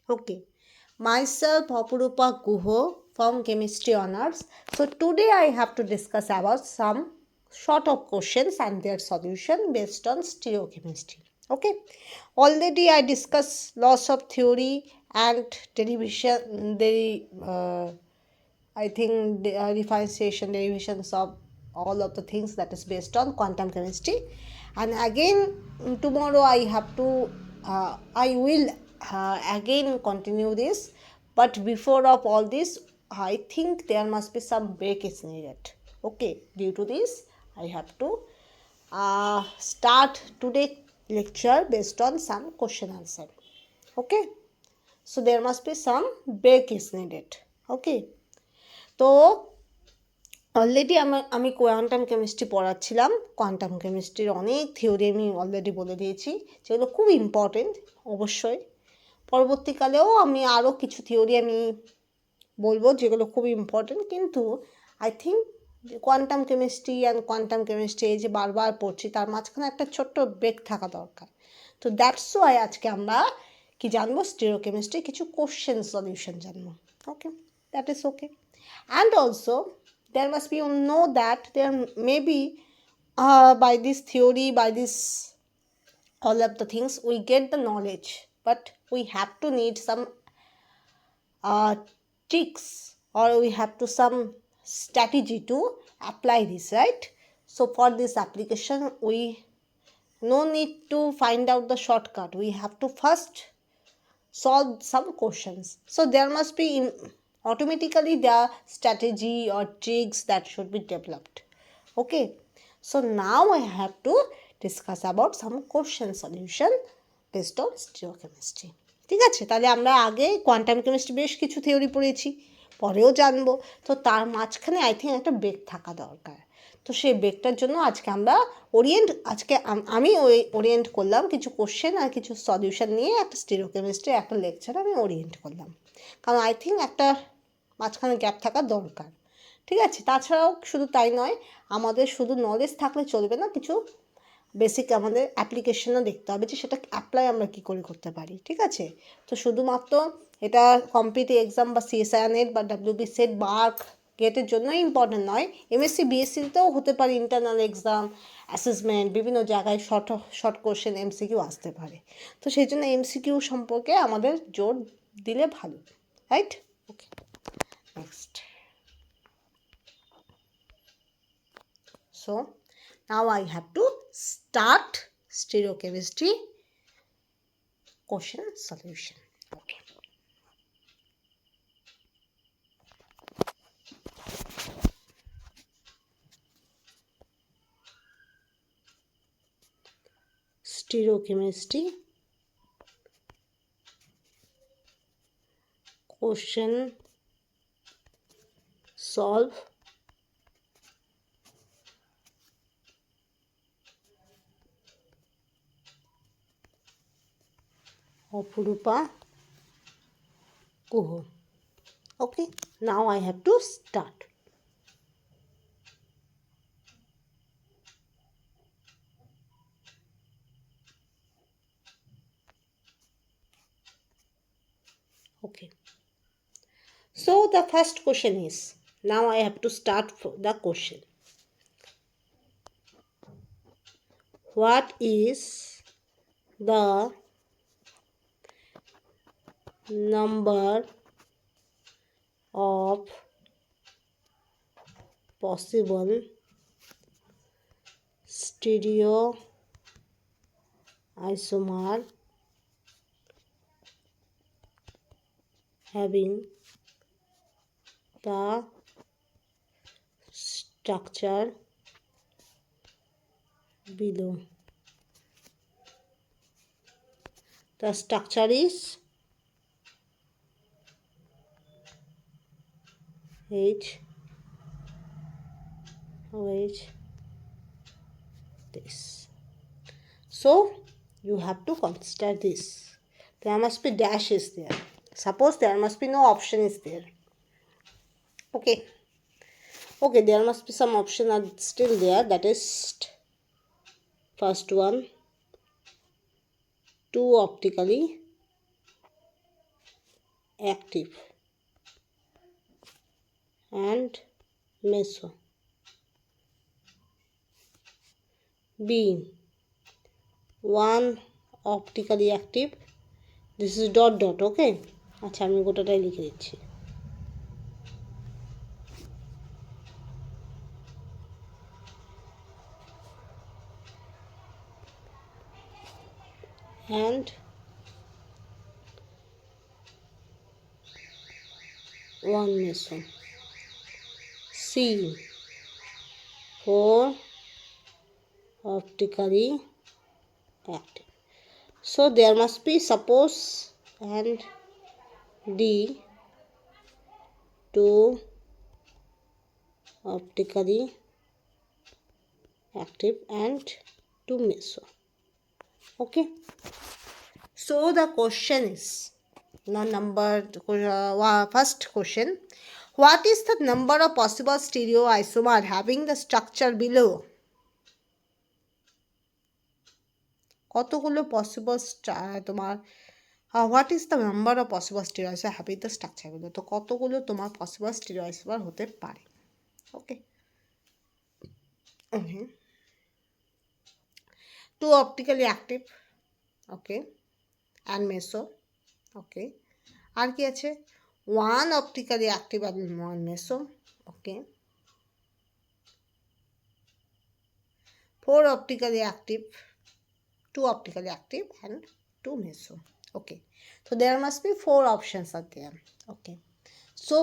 Okay, myself Apurupa Guho from Chemistry Honors. So today I have to discuss about some sort of questions and their solution based on stereochemistry. Okay, already I discussed lots of theory and derivation, I think the differentiation derivations of all of the things that is based on quantum chemistry. And again tomorrow I will again continue this, but before of all this I think there must be some break is needed. Okay, due to this I have to start today lecture based on some question answer. Okay, so there must be some break is needed. Okay, তো already আমি quantum chemistry পড়াচ্ছিলাম। Quantum কেমিস্ট্রির অনেক theory আমি already বলে দিয়েছি, যেগুলো খুব important. অবশ্যই পরবর্তীকালেও আমি আরও কিছু থিওরি আমি বলবো যেগুলো খুব ইম্পর্টেন্ট, কিন্তু I think quantum chemistry and quantum chemistry এই যে বারবার পড়ছি তার মাঝখানে একটা ছোট্ট ব্রেক থাকা দরকার। তো দ্যাটস ওয়াই আজকে আমরা কি জানবো, স্টেরিওকেমিস্ট্রি কিছু কোশ্চেন সলিউশন জানবো। Okay, that is okay. And also there must be, you know, that there may be by this theory, by this all of the things we get the knowledge, but we have to need some tricks, or we have to some strategy to apply this, right? So for this application we no need to find out the shortcut, we have to first solve some questions. So there must be automatically the strategy or tricks that should be developed. Okay, so now I have to discuss about some question solution based on stereochemistry. ঠিক আছে, তাহলে আমরা আগে quantum chemistry বেশ কিছু theory পড়েছি, পরেও জানবো। তো তার মাঝখানে আই থিঙ্ক একটা ব্রেক থাকা দরকার। তো সেই ব্রেকটার জন্য আজকে আমরা আমি ওরিয়েন্ট করলাম কিছু কোশ্চেন আর কিছু সলিউশন নিয়ে একটা স্টেরিওকেমিস্ট্রি একটা লেকচার আমি ওরিয়েন্ট করলাম, কারণ আই থিঙ্ক একটা মাঝখানে গ্যাপ থাকা দরকার। ঠিক আছে, তাছাড়াও শুধু তাই নয়, আমাদের শুধু নলেজ থাকলে চলবে না, কিছু বেসিক আমাদের অ্যাপ্লিকেশনও দেখতে হবে যে সেটা অ্যাপ্লাই আমরা কী করে করতে পারি। ঠিক আছে, তো শুধুমাত্র এটা কম্পিটিটিভ এক্সাম বা CSIR নেট বা WBSET BARC গেটের জন্যই ইম্পর্টেন্ট নয়, M.Sc B.Sc-তেও হতে পারে ইন্টারনাল এক্সাম, অ্যাসেসমেন্ট, বিভিন্ন জায়গায় শর্ট কোশ্চেন MCQ আসতে পারে। তো সেই জন্য MCQ সম্পর্কে আমাদের জোর দিলে ভালো, right? Okay, next. So now I have to start stereochemistry question solution. Okay. Stereochemistry question solve Apurupa Guho. Okay, now I have to start. Okay, so the first question is, now I have to start the question. What is the number of possible stereoisomer having the structure below? The structure is this. So you have to consider this. There must be dash is there. Suppose there must be no option is there. Okay, there must be some option are still there. That is first one, 2 optically, active and meso. B, 1 optically active, this is dot dot, okay? আচ্ছা আমি গোটাটাই লিখে দিচ্ছি। and 1 meso. C, 4 optically active. So there must be suppose and D, 2 optically active and 2 meso. Okay, so the question is now numbered. First question, what is the number of possible stereoisomer having the structure below? কতগুলো possible তোমার what is the number of possible steroids having the স্ট্রাকচারগুলো, তো কতগুলো তোমার possible steroids হতে পারে। Okay, okay, 2 optically active, okay, and meso, okay, আর কি আছে 1 optically active and 1 meso, okay, 4 optically active, 2 optically active and 2 meso. Okay, so there must be 4 options are there. Okay, so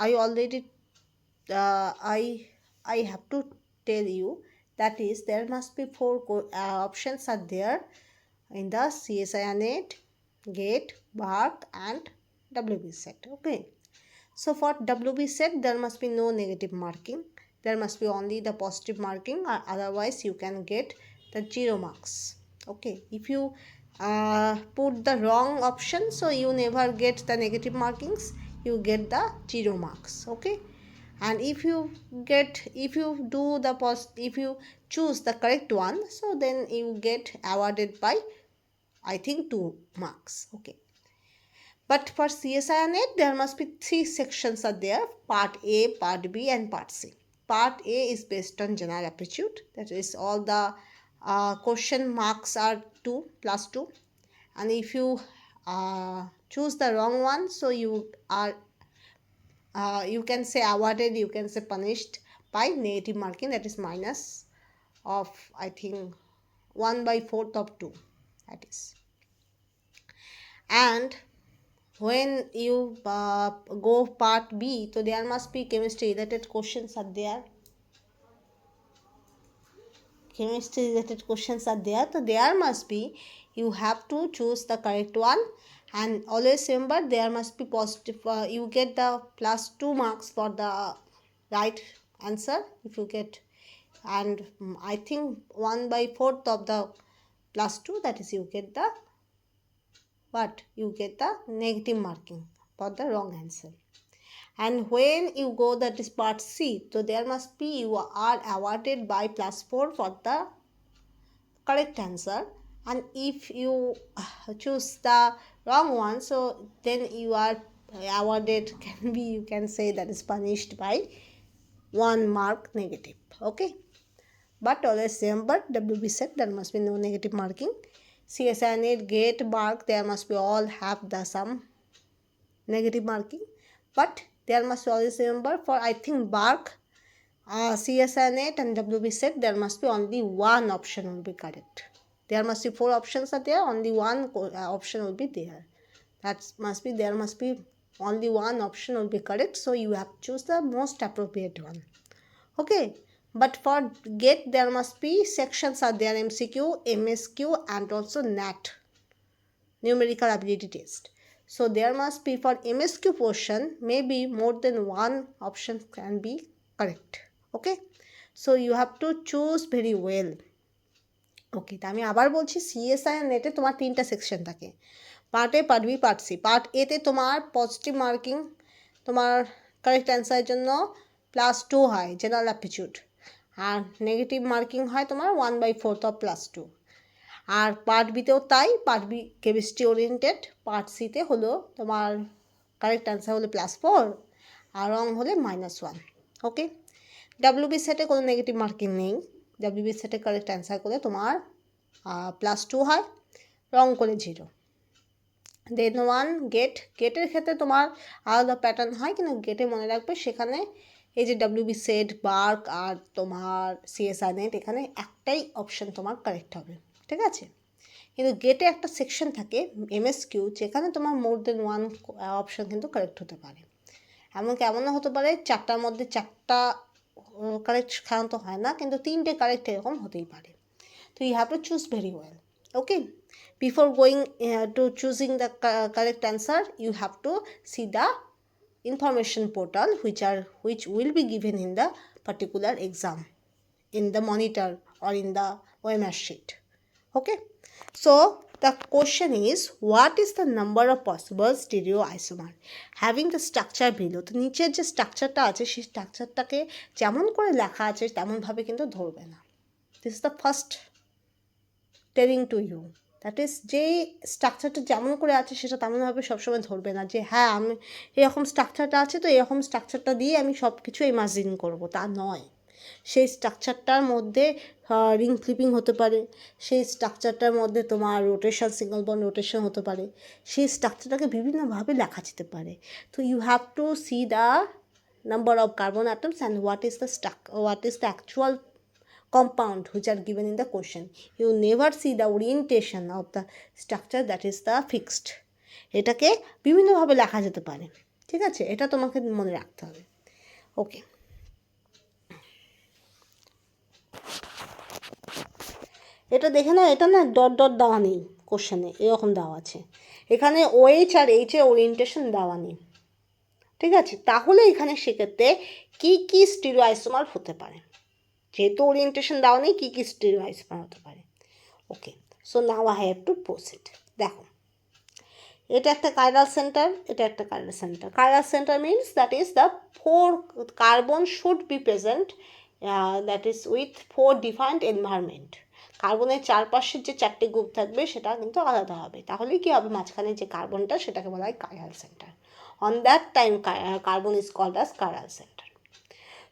I already I have to tell you that is there must be 4 options are there in the CSIR net, GATE, BARC and WBSET. Okay, so for WBSET there must be no negative marking, there must be only the positive marking, or otherwise you can get the 0 marks. Okay, if you put the wrong option, so you never get the negative markings, you get the 0 marks. Okay, and if you do the if you choose the correct one, so then you get awarded by I think 2 marks. Okay, but for CSIR net there must be 3 sections are there, part A, part B and part C. Part A is based on general aptitude, that is all the question marks are 2 plus 2, and if you choose the wrong one, so you are you can say awarded, you can say punished by negative marking, that is minus of I think 1/4 of 2, that is. And when you go part B, so there must be chemistry related questions are there, chemistry related questions are there, so there must be, you have to choose the correct one, and always remember there must be positive, you get the plus 2 marks for the right answer if you get, and I think 1/4 of the plus 2, that is you get the, but you get the negative marking for the wrong answer. And when you go, that is part C, so there must be, you are awarded by plus 4 for the correct answer, and if you choose the wrong one, so then you are awarded, can be, you can say that is punished by 1 mark negative. Okay, but always remember WBSET there must be no negative marking, CSIR net, GATE, BARC there must be all have the some negative marking, but there must always remember for I think BARC, CSIR net and WBSET there must be only one option will be correct. There must be 4 options are there, only one option will be there, that must be, there must be only one option will be correct, so you have to choose the most appropriate one. Okay, but for GATE there must be sections are there, MCQ, M.Sc and also NAT, numerical ability test. So there must be for M.Sc portion maybe more than one option can be correct. Okay, so you have to choose very well. ওকে, তা আমি আবার বলছি, CSIR নেটে তোমার 3টা section থাকে, part A, part B, part C. Part এতে তোমার পজিটিভ মার্কিং তোমার কারেক্ট অ্যান্সারের জন্য প্লাস 2 হয় জেনারেল অ্যাপটিটিউড, আর নেগেটিভ মার্কিং হয় তোমার 1/4 অফ প্লাস 2। আর পার্ট বিতেও তাই, part B chemistry oriented, part সিতে হলো তোমার কারেক্ট অ্যান্সার হলে +4 আর রং হলে -1। ওকে, WB সেটে কোনো নেগেটিভ মার্কিং নেই। WB সেটে কারেক্ট অ্যান্সার করলে তোমার +2 হয়, রং করে 0। দেন 1 গেটের ক্ষেত্রে তোমার আলাদা প্যাটার্ন হয়, কিন্তু গেটে মনে রাখবে সেখানে এই যে WB সেট, BARC আর তোমার CSIR নেট, এখানে একটাই অপশান তোমার কারেক্ট হবে, ঠিক আছে। কিন্তু গেটে একটা সেকশন থাকে MSQ, যেখানে তোমার মোর দেন 1 অপশান কিন্তু কারেক্ট হতে পারে। এমনও হতে পারে 4টার মধ্যে 4টা কারেক্ট সাধারণত হয় না, কিন্তু 3টে কারেক্ট এরকম হতেই পারে। তো you have to choose very well. Okay, before going to choosing the correct answer, you have to see the information portal which will be given in the particular exam, in the monitor or in the OMR sheet. Okay, so the question is, what is the number of possible stereoisomer having the structure below? তো নিচের যে স্ট্রাকচারটা আছে সেই স্ট্রাকচারটাকে যেমন করে লেখা আছে তেমনভাবে কিন্তু ধরবে না। This is the first telling to you, that is যে স্ট্রাকচারটা যেমন করে আছে সেটা তেমনভাবে সবসময় ধরবে না যে হ্যাঁ আমি এরকম স্ট্রাকচারটা আছে তো এরকম স্ট্রাকচারটা দিয়ে আমি সব কিছু ইমাজিন করবো, তা নয়। সেই স্ট্রাকচারটার মধ্যে রিং ফ্লিপিং হতে পারে, সেই স্ট্রাকচারটার মধ্যে তোমার রোটেশন, সিঙ্গল বন্ড রোটেশন হতে পারে, সেই স্ট্রাকচারটাকে বিভিন্নভাবে লেখা যেতে পারে। তো you have to see the number of carbon atoms and what is the actual compound which are given in the question. You never see the orientation of the structure, that is the fixed. এটাকে বিভিন্নভাবে লেখা যেতে পারে, ঠিক আছে, এটা তোমাকে মনে রাখতে হবে। ওকে, এটা দেখে না, এটা না ডট ডট দেওয়া নেই কোশ্চেনে, এরকম দেওয়া আছে। এখানে OH আর H এর ওরিয়েন্টেশন দেওয়া নেই, ঠিক আছে। তাহলে এখানে সেক্ষেত্রে কী কী স্টিরিওআইসোমার হতে পারে, যেহেতু ওরিয়েন্টেশন দেওয়া নেই, কী কী স্টিরিওআইসোমার হতে পারে। Okay, so now I have to proceed. দেখো, এটা একটা কাইরাল সেন্টার, এটা একটা chiral center. Chiral center means that is the 4 carbon should be present, that is with 4 different environment. কার্বনের চারপাশের যে 4টে গ্রুপ থাকবে সেটা কিন্তু আলাদা হবে, তাহলেই কী হবে, মাঝখানে যে কার্বনটা সেটাকে বলা হয় chiral centre. On that time carbon is called as chiral centre.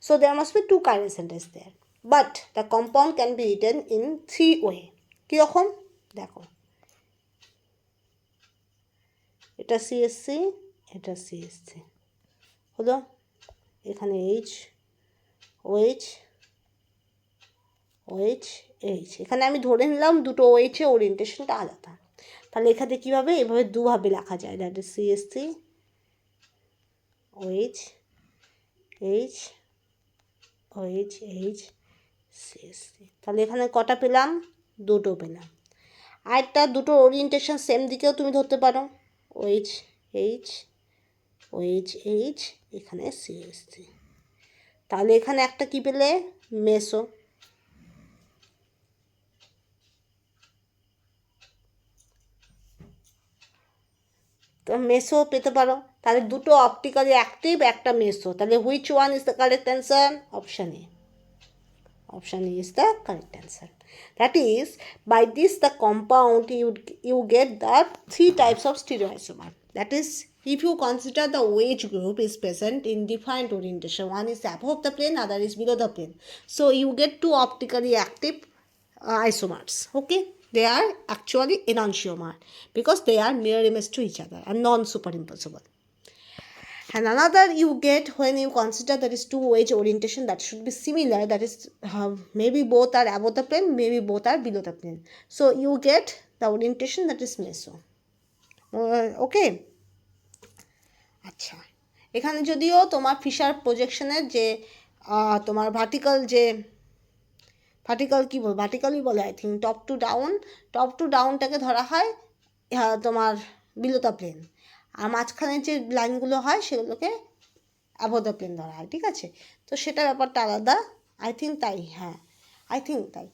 So there must be 2 chiral centers there, but the compound can be written in 3 way. কীরকম দেখো, এটা CSC, এটা CSC হলো, এখানে H, OH, OH, H। এখানে আমি ধরে নিলাম দুটো OH এর ওরিয়েন্টেশনটা আলাদা, তাহলে এখানে কীভাবে, এভাবে দুভাবে লেখা যায়, that is CSC, OH, H, OH, H, CSC। তাহলে এখানে কটা পেলাম, দুটো পেলাম। আরেকটা দুটো ওরিয়েন্টেশন সেম দিকেও তুমি ধরতে পারো, OH, H, OH, H, এখানে CSC। তাহলে এখানে একটা কি পেলে, মেসো। তো মেসো পেতে পারো, তাহলে দুটো অপটিক্যালি অ্যাক্টিভ, একটা মেসো। তাহলে which one is the correct answer? Option A. Option A is the correct answer. That is, by this the compound you get the 3 types of stereoisomer. That is, if you consider the OH group is present in different orientation, one is above the plane, other is below the plane. So you get 2 optically active isomers. Okay, they are actually enantiomer because they are mirror image to each other and non-superimposable. And another you get when you consider that is 2 OH orientation that should be similar, that is maybe both are above the plane, maybe both are below the plane. So you get the orientation that is meso. Okay, আচ্ছা, এখানে যদিও তোমার fisher প্রজেকশনের যে তোমার vertical কি বল, ভার্টিক্যালই বলে I think, top two ডাউনটাকে ধরা হয় তোমার বিলো দ্য প্লেন, আর মাঝখানে যে লাইনগুলো হয় সেগুলোকে অ্যাবভ দ্য প্লেন ধরা হয়, ঠিক আছে। তো সেটা ব্যাপারটা আলাদা, আই থিঙ্ক তাই, হ্যাঁ আই থিঙ্ক তাই।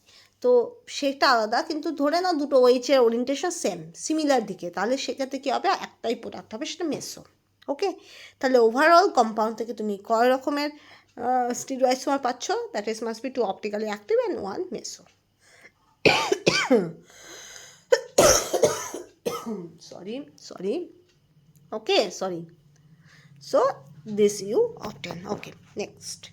তো সেটা আলাদা, কিন্তু ধরে নাও দুটো ওয়েচের ওরিয়েন্টেশন সিমিলার দিকে, তাহলে সেক্ষেত্রে কী হবে, একটাই প্রোডাক্ট হবে, সেটা মেসো। ওকে, তাহলে ওভারঅল কম্পাউন্ড থেকে তুমি কয় রকমের স্টিরিওআইসোমার পাচ্ছ, that is must be 2 optically active and 1 meso. Sorry, okay, sorry, So this you obtain. Okay, next.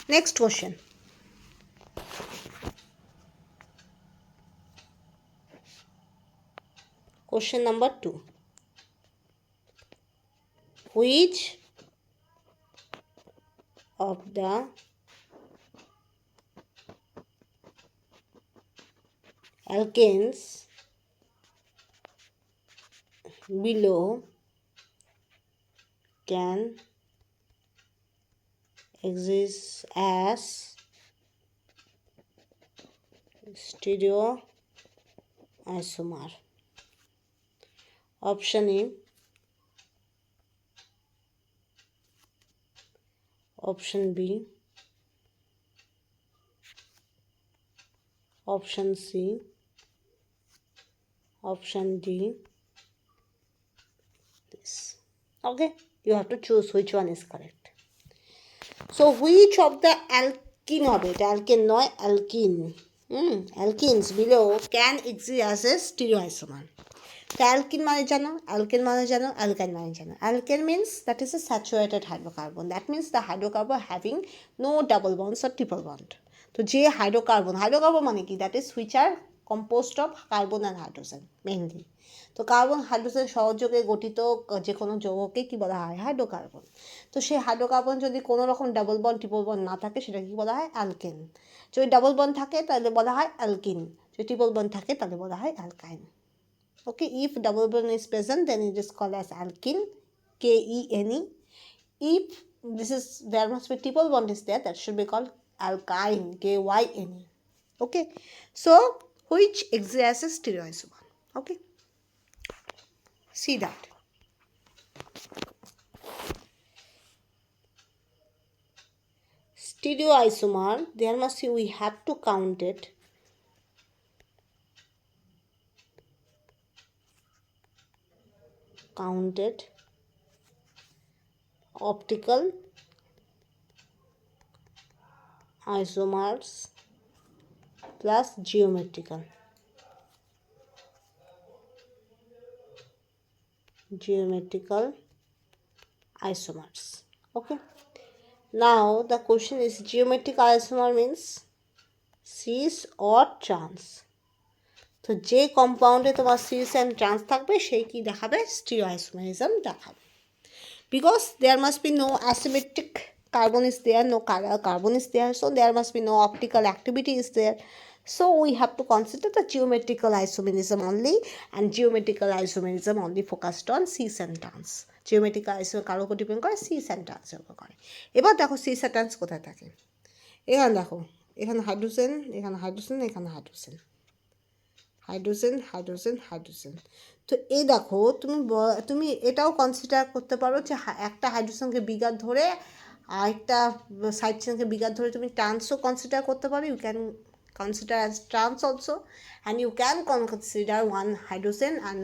Next question. Question number 2. Which of the alkanes below can exist as stereoisomer? Option A, option B, option C, option D. This. Okay, you have to choose which one is correct. So which of the alkene হবে, এটা alkane নয়, alkene, alkenes below can exist as a stereoisomer. তো alkene মানে জানো, alkane মানে জানো, alkyne মানে জানো. Alkane means that is a saturated hydrocarbon. That means the hydrocarbon having no double bonds or triple bond. তো যে হাইড্রোকার্বন মানে কি, that is which are composed of carbon and hydrogen mainly. তো carbon hydrogen সহযোগে গঠিত যে কোনো যৌগকে কি বলা হয়, হাইড্রোকার্বন. তো সেই হাইড্রোকার্বন যদি কোনো রকম ডাবল বন্ড ট্রিপল বন্ড না থাকে সেটা কি বলা হয়, অ্যালকেন. যদি ডাবল বন্ড থাকে তাহলে বলা হয় অ্যালকিন, যদি ট্রিপল বন্ড থাকে তাহলে বলা হয় অ্যালকাইন. Okay, if double bond is present then it is called as alkene, Kene. If this is, there must be triple bond is there, that should be called alkyne, Kyne. Okay, so which exists as a stereoisomer. Okay, see that. Stereoisomer, there must be, we have to count it. Counted optical isomers plus geometrical isomers. Okay, now the question is, geometrical isomer means cis or trans. তো যে কম্পাউন্ডে তোমার cis and trans থাকবে সেই কি দেখাবে, স্টিরিওআইসোমারিজম দেখাবে. Because there must be no asymmetric carbon is there, no carbon is there, so there must be no optical activity is there. So we have to consider the geometrical isomerism only, and geometrical isomerism only focused on cis and trans. Geometrical isomer কার উপর depend করে, cis and trans এর উপর করে. এবার দেখো cis and trans কোথায় থাকে, এখানে দেখো, এখানে হাইড্রোজেন, এখানে হাইড্রোজেন, এখানে হাইড্রোজেন, হাইড্রোজেন, হাইড্রোজেন, হাইড্রোজেন. তো এই দেখো, তুমি এটাও কনসিডার করতে পারো যে একটা হাইড্রোজেনকে বিগার ধরে আরেকটা সাইড চেনকে বিগার ধরে তুমি ট্রান্সও কনসিডার করতে পারো. You can consider as trans also, and you can consider one hydrogen and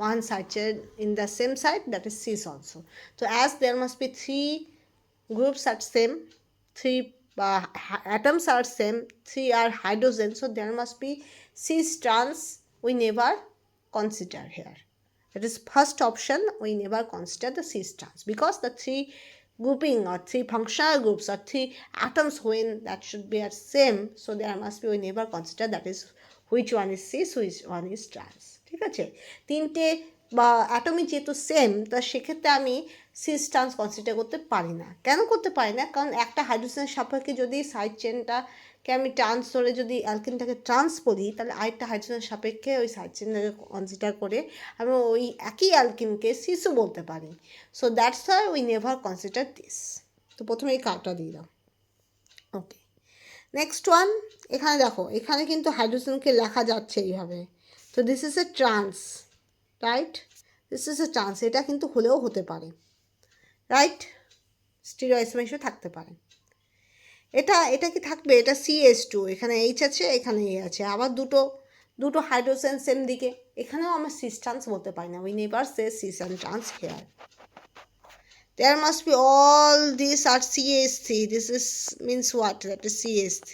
one side chain in the same side, that is cis also. So as there must be three groups are same, three atoms are same, three are hydrogen, so there must be cis trans we never consider here. That is first option, we never consider the cis trans, because the three grouping or three functional groups or three atoms when that should be at same, so there must be, we never consider, that is which one is cis, which one is trans. ঠিক আছে, তিনটে বা Atomy যেহেতু same, তা সেক্ষেত্রে আমি cis trans consider করতে পারি না. কেন করতে পারি না, কারণ একটা হাইড্রোজেনের সাপেক্ষে যদি সাইড চেনটাকে আমি ট্রান্স ধরে যদি অ্যালকিনটাকে ট্রান্স বলি, তাহলে আরেকটা হাইড্রোজেনের সাপেক্ষে ওই সাইড চেনটাকে কনসিডার করে আমি ওই একই অ্যালকিনকে সিসও বলতে পারি. So that's why we never consider this. তো প্রথমে এই কার্ডটা দিয়ে দাও. ওকে, নেক্সট ওয়ান. এখানে দেখো, এখানে কিন্তু হাইড্রোজেনকে লেখা যাচ্ছে এইভাবে. তো this is a trans, right, this is a trans. এটা কিন্তু হলেও হতে পারে, রাইট, স্টিরিওআইসোমের থাকতে পারে. এটা কি থাকবে, এটা CH2, এখানে H আছে, এখানে A আছে, আবার দুটো হাইড্রোজেন সেম দিকে, এখানেও আমরা সিস ট্রান্স বলতে পারি না. We never say cis and trans here. There must be all these are CH3. This is means what? That is CH3.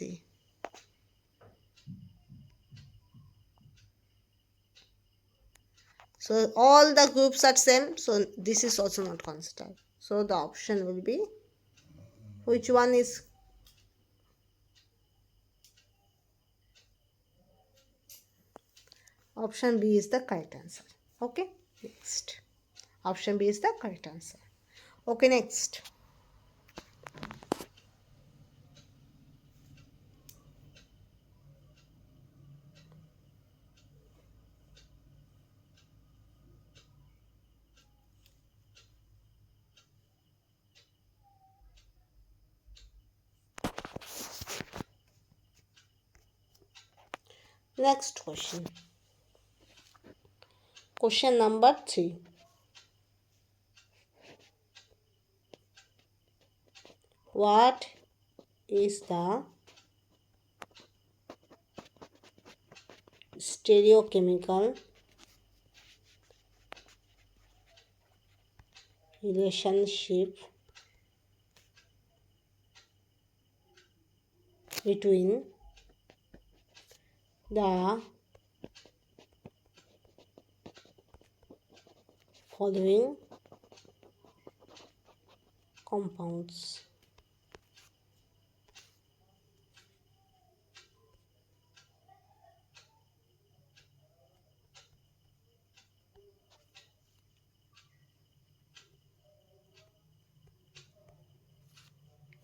So all the groups are same. So this is also not considered. So the option will be, which one is? Option B is the correct answer. Okay, next. Option B is the correct answer. Okay, next. Next question. Question number 3. What is the stereochemical relationship between the following compounds?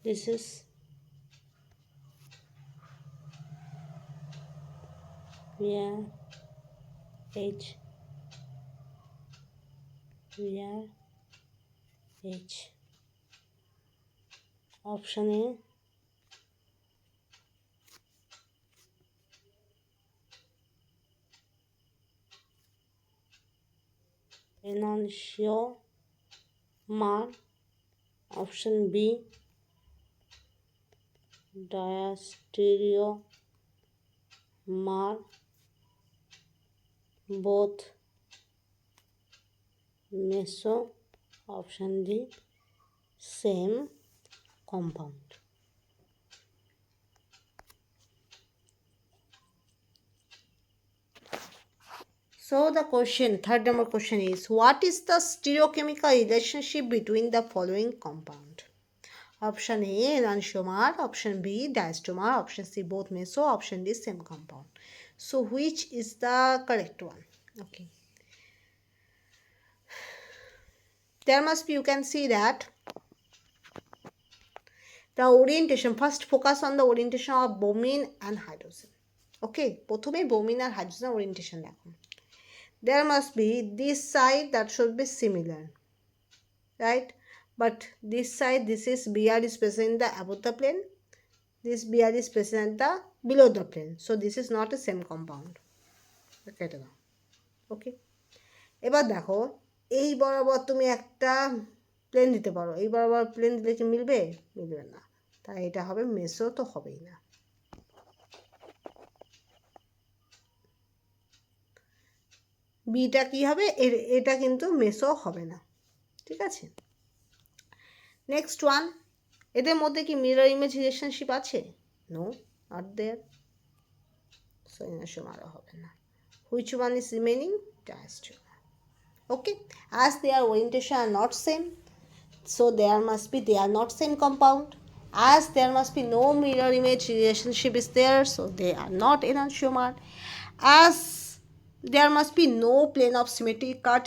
This is where H, where H. Option A, enantiomer. Option B, diastereomer. Both meso. Option D, same compound. So the question, third number question is, what is the stereochemical relationship between the following compound? Option A, enantiomer. Option B, diastereomer. Option C, both meso. Option D, same compound. So which is the correct one? Okay. There must be, you can see that the orientation, first focus on the orientation of bromine and hydrogen. Okay, প্রথমে bromine আর hydrogen orientation দেখো. There must be this side that should be similar, right? But this side, this is BR is present in the above the plane, this BR is present in the below the plane, so this is not a same compound. কেটে দাও. Okay, এবার দেখো এই বরাবর তুমি একটা plane দিতে পারো, এই বরাবর প্লেন দিলে কি মিলবে? মিলবে না, তাই এটা হবে মেসো, তো হবেই না। বিটা কি হবে? এটা কিন্তু মেসো হবে না, ঠিক আছে? নেক্সট ওয়ান, এদের মধ্যে কি মিরর ইমেজ রিলেশনশিপ আছে? No, not there, so enantiomer হবে না। Which one is remaining? diastereomer. Okay, as their orientation are not same, so there must be, they are not same compound. As there must be no mirror image relationship is there, so they are not enantiomer. As there must be no plane of symmetry cut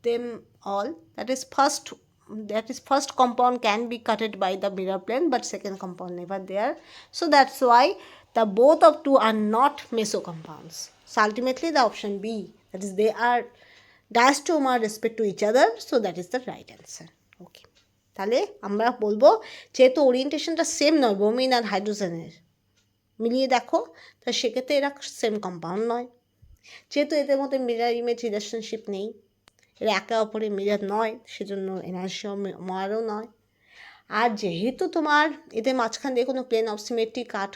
them all, that is first compound can be cutted by the mirror plane, but second compound never there, so that's why the both of two are not meso compounds. So ultimately the option B, that is they are diastereomer respect to each other, so that is the right answer. Okay, তাহলে আমরা বলবো যেহেতু ওরিয়েন্টেশনটা same নয় bromine আর হাইড্রোজেনের, মিলিয়ে দেখো, তা সেক্ষেত্রে এরা সেম কম্পাউন্ড নয়। যেহেতু এদের মধ্যে মিরর ইমেজ রিলেশনশিপ নেই, এরা একে অপরের মিরর নয়, সেজন্য enantiomer নয়। আর যেহেতু তোমার এদের মাঝখান দিয়ে কোনো প্লেন অফ সিমেট্রি কাট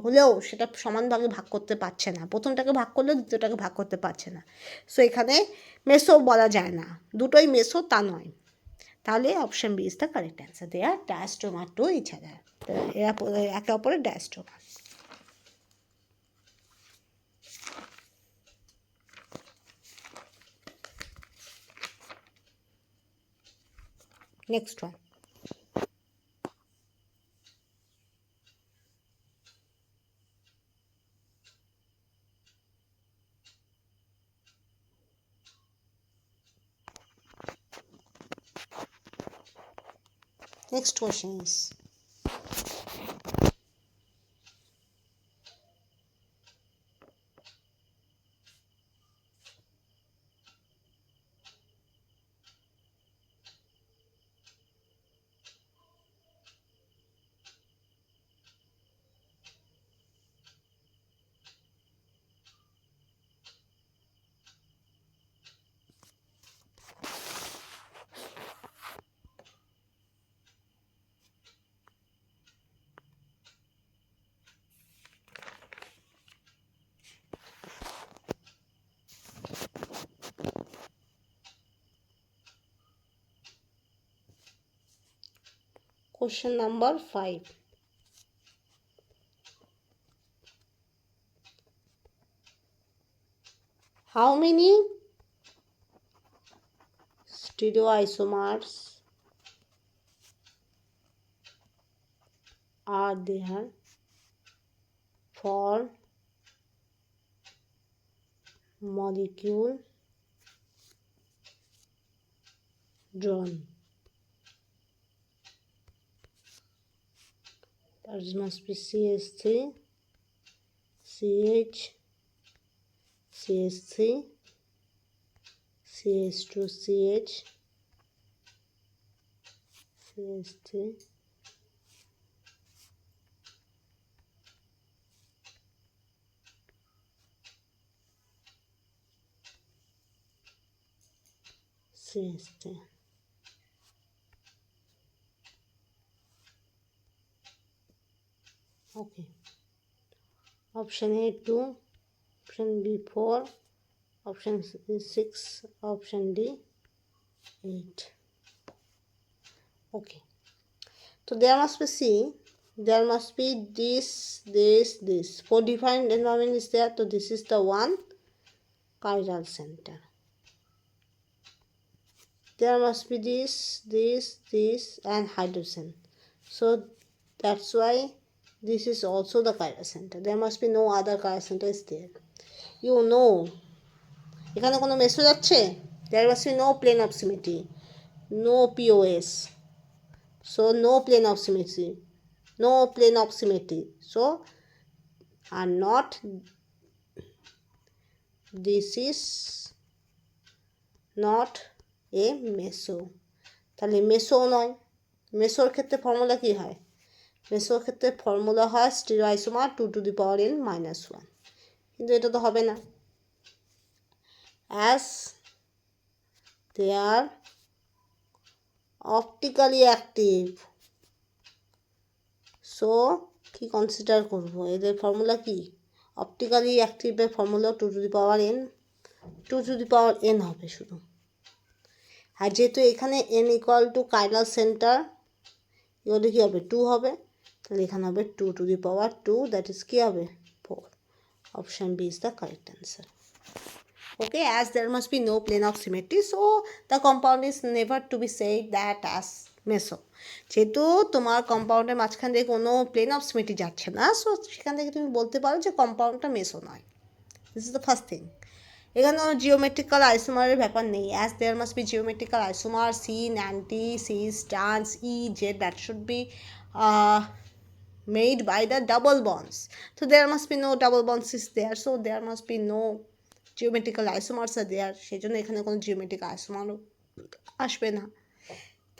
হলেও সেটা সমানভাবে ভাগ করতে পারছে না, প্রথমটাকে ভাগ করলেও দ্বিতীয়টাকে ভাগ করতে পারছে না, সো এখানে মেসো বলা যায় না, দুটোই মেসো তা নয়। তাহলে option B is the correct answer. They are diastereomer to each other, এরা একে অপরের ডায়াস্টোমার। Next one. Next question is, question number 5. How many stereoisomers are there for molecule drawn? That must be CH3, CH, CH3, CH2, CH, CH3, CH3. Okay. Option A 2, option B 4, option C 6, option D 8. Okay. So there must be C. There must be this. 4 defined environment is there. So this is the one chiral center. There must be this and hydrogen. So that's why this is also the chiral center. There must be no other chiral center is there. You know, এখানে কোনো মেসো যাচ্ছে? There must be no plane of symmetry, no POS. So no plane of symmetry, no plane of symmetry. So are not, this is not a meso. তাহলে মেসো নয়। মেসোর ক্ষেত্রে formula কি হয়? মেসোর ক্ষেত্রে formula হয় স্টিরিওআইসোমার 2 to the power n minus 1, কিন্তু এটা তো হবে না। As they are optically active, so কি কনসিডার করবো? এদের ফর্মুলা কি? অপটিক্যালি অ্যাক্টিভের formula 2 to the power n, 2 to the power n হবে শুধু। আর যেহেতু এখানে n equal to chiral centre, এগুলো কী হবে? 2 হবে। তাহলে এখানে হবে 2 to the power 2, that is কী হবে? 4. Option B is the correct answer. Okay, as there must be no plane of symmetry, so the compound is never to be said that as meso. যেহেতু তোমার কম্পাউন্ডের মাঝখান থেকে কোনো plane of symmetry যাচ্ছে না, so সেখান থেকে তুমি বলতে পারো যে কম্পাউন্ডটা মেসো নয়। This is the first thing. এখানে জিওমেট্রিক্যাল আইসোমারের ব্যাপার নেই। As there must be geometrical isomer cis anti cis trans E Z, that should be made by the double bonds. So there must be no double bonds is there, so there must be no geometrical isomers are there. সেই জন্য এখানে কোনো geometric আইসোমারও আসবে না।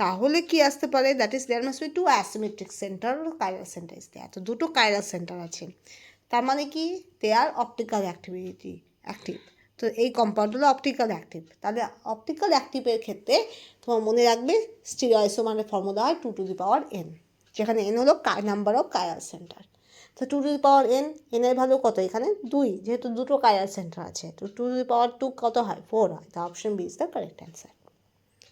তাহলে কি আসতে পারে? That is there must be 2 asymmetric center chiral center is there. তো দুটো কাইরাল সেন্টার আছে, তার মানে কি? They are optical active. তো এই কম্পাউন্ডগুলো অপটিক্যাল অ্যাক্টিভ। তাহলে অপটিক্যাল অ্যাক্টিভের ক্ষেত্রে তোমার মনে রাখবে স্টিরিওআইসোমারের ফর্মুলা হয় 2 to the power n, যেখানে n হলো নাম্বার অফ কাইরাল সেন্টার। তো 2 to the power n, n এর ভ্যালু কত? এখানে 2, যেহেতু দুটো কাইরাল সেন্টার আছে। তো 2 to the power 2 কত হয়? 4 হয়। তো option B is the correct answer.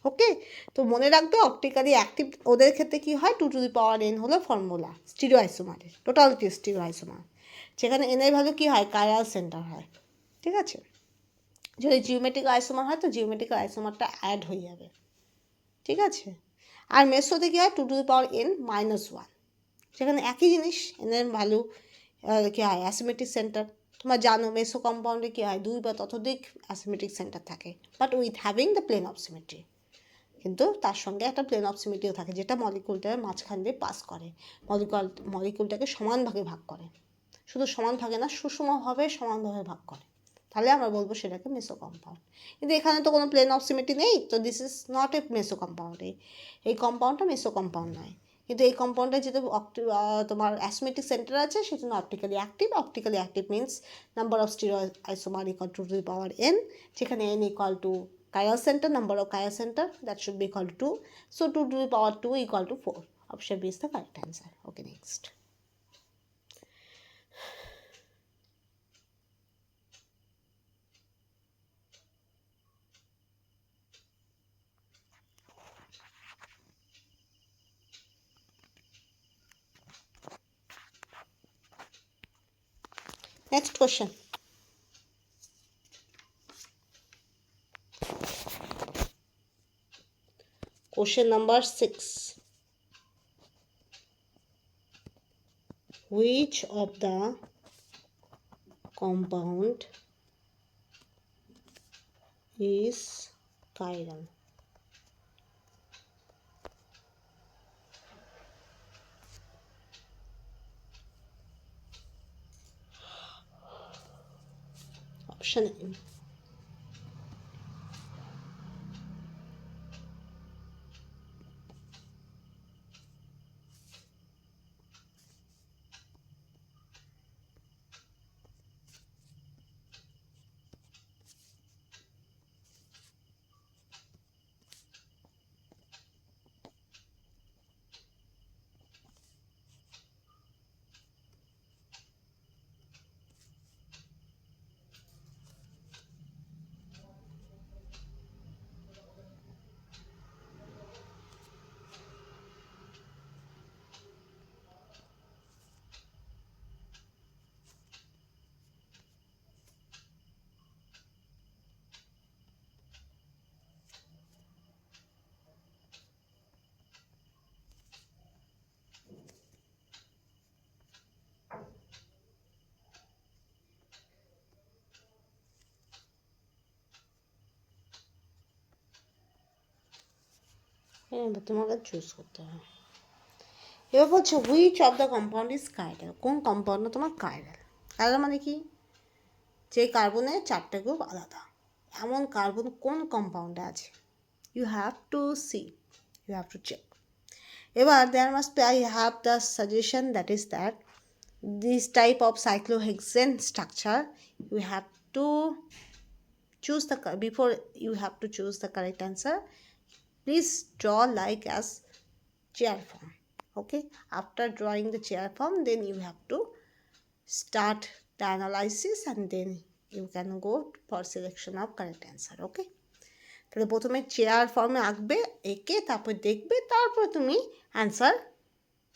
Okay, তো মনে রাখবে অপটিক্যালি অ্যাক্টিভ ওদের ক্ষেত্রে কী হয়, 2n হলো ফর্মুলা স্টিরিও আইসোমারের, টোটালিটি স্টিরিও আইসোমার, যেখানে এনের ভ্যালু কী হয়, কাইরাল সেন্টার হয়। ঠিক আছে, যদি জিওমেট্রিক আইসোমার হয় তো জিওমেট্রিক আইসোমারটা অ্যাড হয়ে যাবে। ঠিক আছে, আর মেসোতে কী হয়, 2n-1, সেখানে একই জিনিস, এনের ভ্যালু কী হয়, অ্যাসিমেট্রিক সেন্টার। তোমরা জানো মেসো কম্পাউন্ডে কী হয়, 2 বা ততোধিক অ্যাসিমেট্রিক সেন্টার থাকে, but with having the plane of symmetry, কিন্তু তার সঙ্গে একটা প্লেন অফ সিমেট্রিও থাকে যেটা মলিকুলটার মাঝখান দিয়ে পাস করে, মলিকুলটাকে সমান ভাগে ভাগ করে, শুধু সমান ভাগে না, সুষমভাবে সমানভাবে ভাগ করে, তাহলে আমরা বলবো সেটাকে মেসো কম্পাউন্ড। কিন্তু এখানে তো কোনো প্লেন অফ সিমেট্রি নেই, তো this is not A মেসো compound, এই কম্পাউন্ডটা মেসো কম্পাউন্ড নয়। কিন্তু এই কম্পাউন্ডে যেটা তোমার অ্যাসিমেট্রিক সেন্টার আছে সেজন্য optically active. Optically active means number of stereo isomer equal to the power n, যেখানে n equal to chiral center, number of chiral center, that should be equal to 2. So 2 to the power 2 equal to 4. Option B is the correct answer. Okay, next. Next question. Question number 6. Which of the compound is chiral? Option A. তোমাকে choose করতে হবে। এবার বলছে which of the compound is chiral, কোন কম্পাউন্ডটা তোমার chiral. Chiral মানে কি, যে কার্বনের 4টে গ্রুপ আলাদা, এমন কার্বন কোন কম্পাউন্ডে আছে, you have to see, you have to check. এবার there must be, I have the suggestion, that is that this type of cyclohexane structure you have to choose the, before you have to choose the correct answer, please draw like as chair form. Okay, after drawing the chair form then you have to start the analysis and then you can go for selection of correct answer. Okay, তাহলে প্রথমে chair ফর্মে আঁকবে, এঁকে তারপর দেখবে, তারপর তুমি answer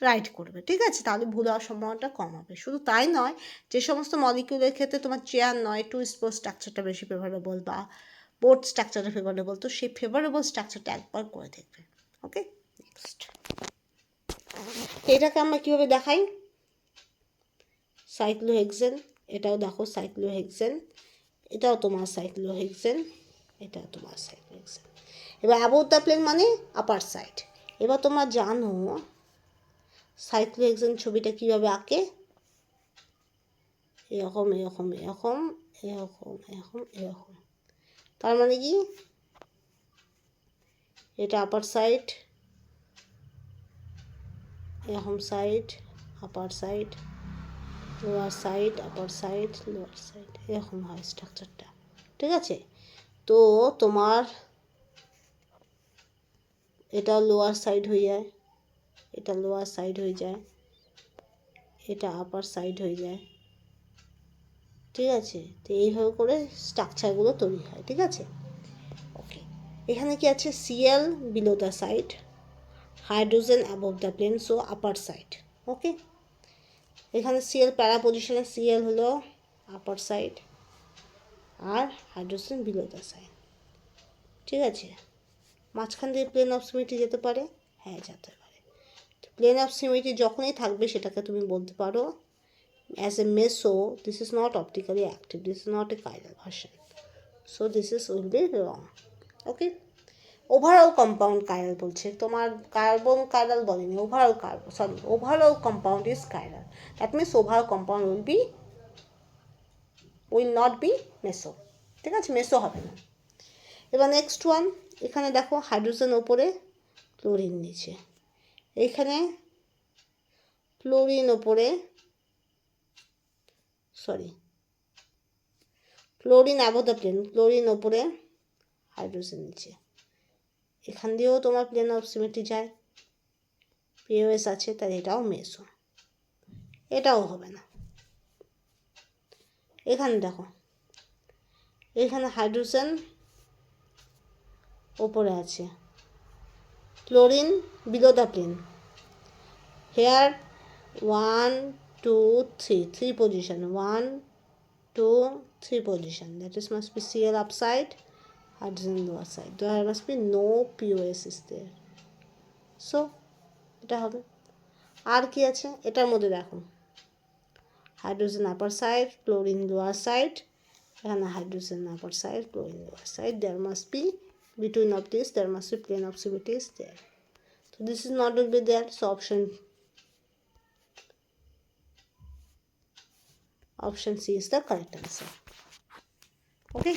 right করবে। ঠিক আছে, তাহলে ভুল হওয়ার সম্ভাবনাটা কম হবে। শুধু তাই নয়, যে সমস্ত মলিকিউলের ক্ষেত্রে তোমার চেয়ার নয়, 2 স্পোর স্ট্রাকচারটা বেশি ফেভারেবল বা বোর্ড স্ট্রাকচারটা ফেভারেবল, তো সেই ফেভারেবল স্ট্রাকচারটা একবার করে দেখবে। ওকে, নেক্সট। এটাকে আমরা কীভাবে দেখাই, সাইক্লোহেক্সেন, এটাও দেখো সাইক্লোহেক্সেন, এটাও তোমার সাইক্লোহেক্সেন, এটাও তোমার সাইক্লোহেক্সেন। এবার অ্যাবোভ দ্য প্লেন মানে আপার সাইড। এবার তোমরা জানো সাইক্লোহেক্সেন ছবিটা কীভাবে আঁকে, এরকম এরকম এরকম এরকম এরকম এরকম, তার মানে কি এটা আপার সাইড, এরকম সাইড, আপার সাইড, লোয়ার সাইড, আপার সাইড, লোয়ার সাইড, এরকম হয় স্ট্রাকচারটা। ঠিক আছে, তো তোমার এটা লোয়ার সাইড হয়ে যায়, এটা লোয়ার সাইড হয়ে যায়, এটা আপার সাইড হয়ে যায়। ঠিক আছে, তো এইভাবে করে স্ট্রাকচারগুলো তৈরি হয়। ঠিক আছে, ওকে, এখানে কি আছে, Cl below the side, hydrogen above the plane, so upper side. ওকে, এখানে Cl প্যারা পজিশনে Cl হলো আপার সাইড আর হাইড্রোজেন বিলো দ্য সাইড। ঠিক আছে, মাঝখান দিয়ে প্লেন অফ সিমেট্রি যেতে পারে, হ্যাঁ যেতে পারে। প্লেন অফ সিমেট্রি যখনই থাকবে সেটাকে তুমি বলতে পারো as a meso, this is not optically active, this is not a chiral version, so this is will be wrong. Okay, overall compound chiral বলছে, তোমার কার্বন কাইরাল বলেনি, overall carbon, sorry, overall compound is chiral, that means overall compound will not be meso. ঠিক আছে, মেসো হবে না। এবার next one, এখানে দেখো হাইড্রোজেন ওপরে, ক্লোরিন নিচে, এইখানে ক্লোরিন ওপরে, sorry, chlorine above the plane, chlorine ওপরে, হাইড্রোজেন নিচে। এখান দিয়েও তোমার প্লেন অফ সিমেট্রি যায়, পিওএস আছে, তাই এটাও মেসো, এটাও হবে না। এখানে দেখো, এখানে হাইড্রোজেন ওপরে আছে, chlorine below the plane, here 1 2 3 3 position, 1 2 3 position, that is must be Cl upside, hydrogen lower side, there must be no POS is there, so এটা হবে। আর কি আছে এটার মধ্যে দেখো, hydrogen upper side, chlorine lower side, এখানে hydrogen upper side, chlorine lower side, there must be between of this, there must be plane of symmetry is there, so this is not will be there, so option C is the correct answer. Okay.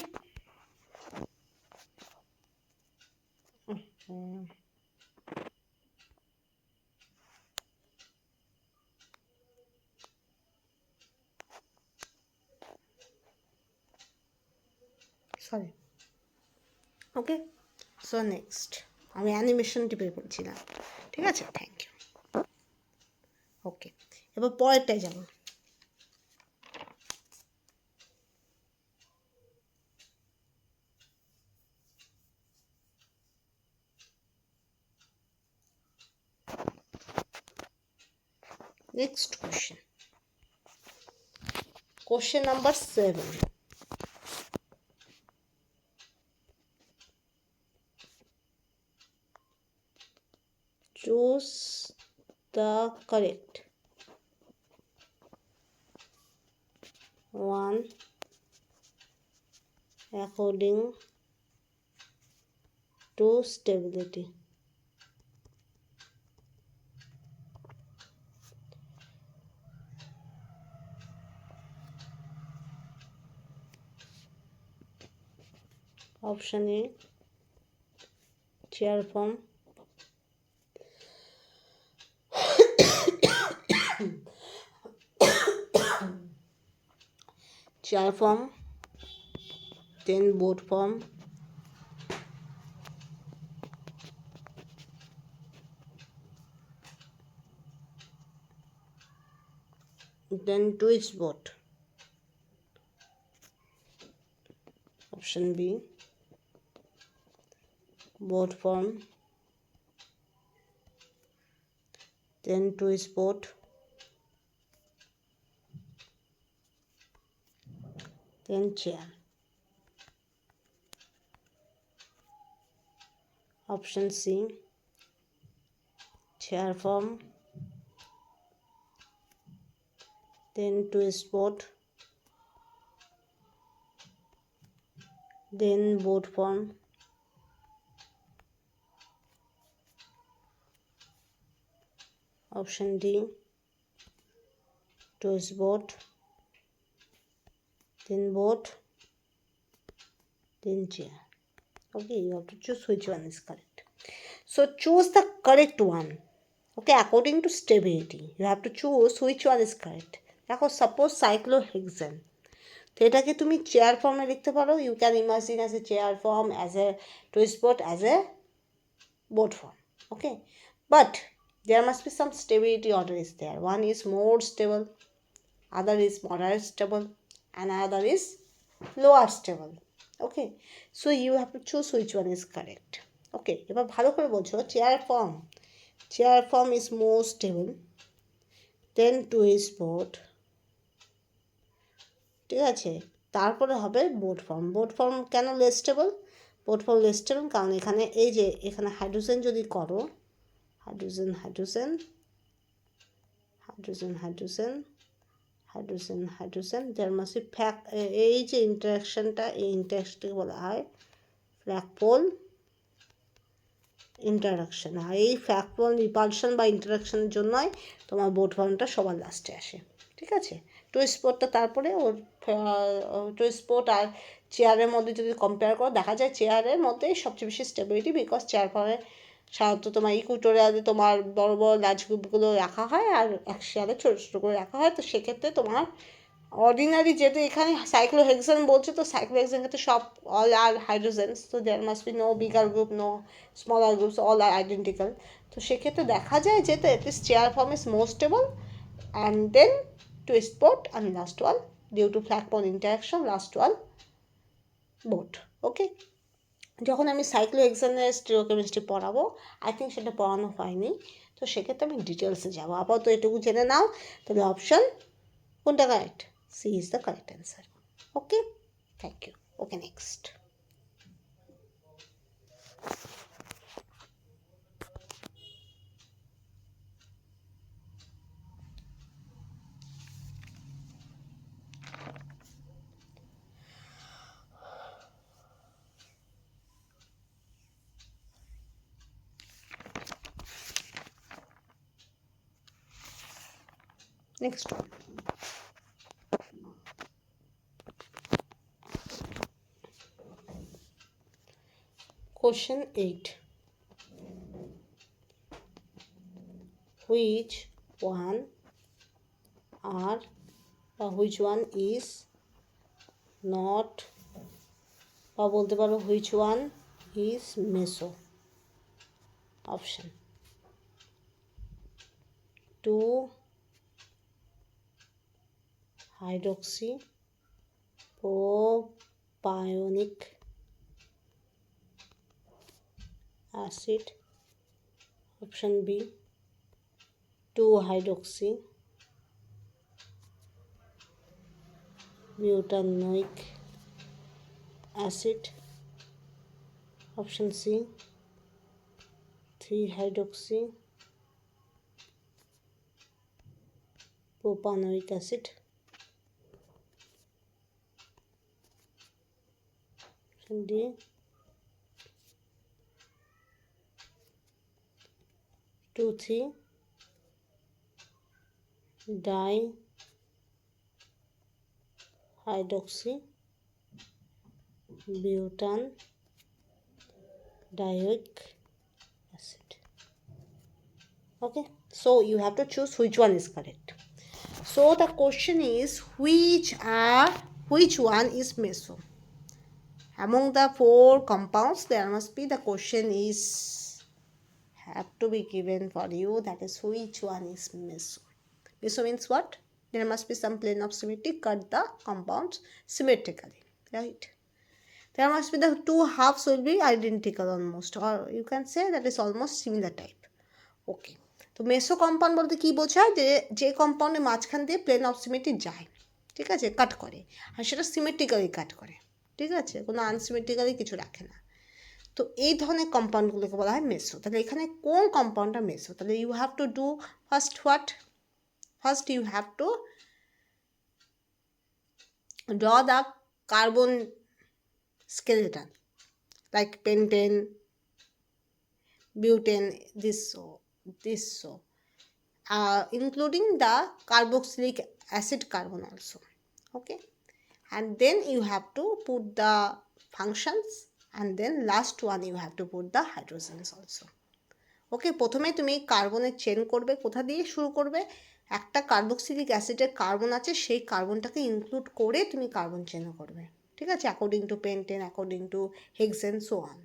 Sorry. Okay, so next আমি animation টিপে পড়ছি না, ঠিক আছে, thank you. ওকে, এবার পরেরটায় যাব। Next question. Question number 7. Choose the correct one according to stability. Option A, chair form. Chair form, then boat form, then twist boat. Option B, boat form, then twist boat, then chair. Option C, chair form, then twist boat, then boat form. Option D, twist boat, then boat, then chair. Okay, you have to choose which one is correct. So choose the correct one. Okay, according to stability, you have to choose which one is correct. দেখো suppose cyclohexane, তো এটাকে তুমি chair ফর্মে লিখতে পারো, you can imagine as a chair form, as a twist boat, as a boat form. Okay, but there must be some stability order is there. One is more stable, other is moderate stable, and other is lower stable. Okay, so you have to choose which one is correct. Okay, এবার ভালো করে বলছো, chair form is more stable then twist boat, ঠিক আছে। তারপরে হবে boat form কেন less stable? Boat form less stable কারণ এখানে এই যে এখানে হাইড্রোজেন যদি করো, হাইড্রোজেন দেয়ার মাস্ট বি এই যে ইন্টারাকশানটা, এই ইন্টারাকশনটাকে বলা হয় ফ্ল্যাগপোল ইন্টারাকশান। আর এই ফ্ল্যাগপোল রিপালশন বা ইন্টারাকশানের জন্যই তোমার বোর্ড ফর্মটা সবার লাস্টে আসে, ঠিক আছে। টুইস্ট বোর্ডটা তারপরে ওর টুইস্ট বোর্ড আর চেয়ারের মধ্যে যদি কম্পেয়ার করো, দেখা যায় চেয়ারের মধ্যেই সবচেয়ে বেশি স্টেবিলিটি, বিকজ চেয়ার ফর্মে সাধারণত তোমার ইকুইটোরিয়ালে তোমার বড় বড় লার্জ গ্রুপগুলো রাখা হয় আর অ্যাক্সিয়ালে ছোটো ছোটো করে রাখা হয়। তো সেক্ষেত্রে তোমার অর্ডিনারি, যেহেতু এখানে সাইক্লোহেক্সেন বলছে, তো সাইক্লোহেক্সেন ক্ষেত্রে সব অল আর হাইড্রোজেন্স, তো there must be no bigger group, no smaller groups, all are identical. তো সেক্ষেত্রে দেখা যায় যে at least chair form is more stable and then twist boat and last one due to flagpole interaction, last one boat. Okay, যখন আমি সাইক্লোহেক্সেনের স্টিরিওকেমিস্ট্রি পড়াবো, I think সেটা পড়ানো হয়নি, তো সেক্ষেত্রে আমি ডিটেলসে যাবো। আপাতত এটুকু জেনে নাও, তাহলে অপশন কোনটা correct? C is the correct answer. Okay, thank you. Okay, next. Next one. Question 8. Which one is not, বা বলতে পারো which one is meso? Option 2 hydroxy propionic acid. Option B 2 hydroxy butanoic acid. Option C 3 hydroxy propanoic acid. Option D 2,3 dihydroxy butanoic acid. Okay, so you have to choose which one is correct. So the question is which one is meso? Among the 4 compounds, there must be, the question is have to be given for you, that is which one is meso. Meso means what? There must be some plane of symmetry, cut the compounds symmetrically, right? There must be the 2 halves will be identical almost, or you can say that is almost similar type. Okay, তো মেসো compound বলতে কী বোঝায়? যে কম্পাউন্ডের মাঝখান দিয়ে plane of symmetry যায়, ঠিক আছে, কাট করে, আর সেটা সিমেট্রিক্যালি কাট করে, ঠিক আছে, কোনো আনসিমেট্রিক্যালি কিছু রাখে না। তো এই ধরনের কম্পাউন্ডগুলোকে বলা হয় মেসো। তাহলে এখানে কোন কম্পাউন্ডটা মেসো? তাহলে you have to do first you have to draw the carbon skeleton like pentane, butane, this so including the carboxylic acid carbon also. Okay, and then you have to put the functions, and then last one you have to put the hydrogens also. ওকে, প্রথমে তুমি কার্বনের chain করবে, কোথা দিয়ে শুরু করবে? একটা carboxylic অ্যাসিডের কার্বন আছে, সেই কার্বনটাকে ইনক্লুড করে তুমি কার্বন চেনও করবে, ঠিক আছে, according to pentane, according to hexane, so on.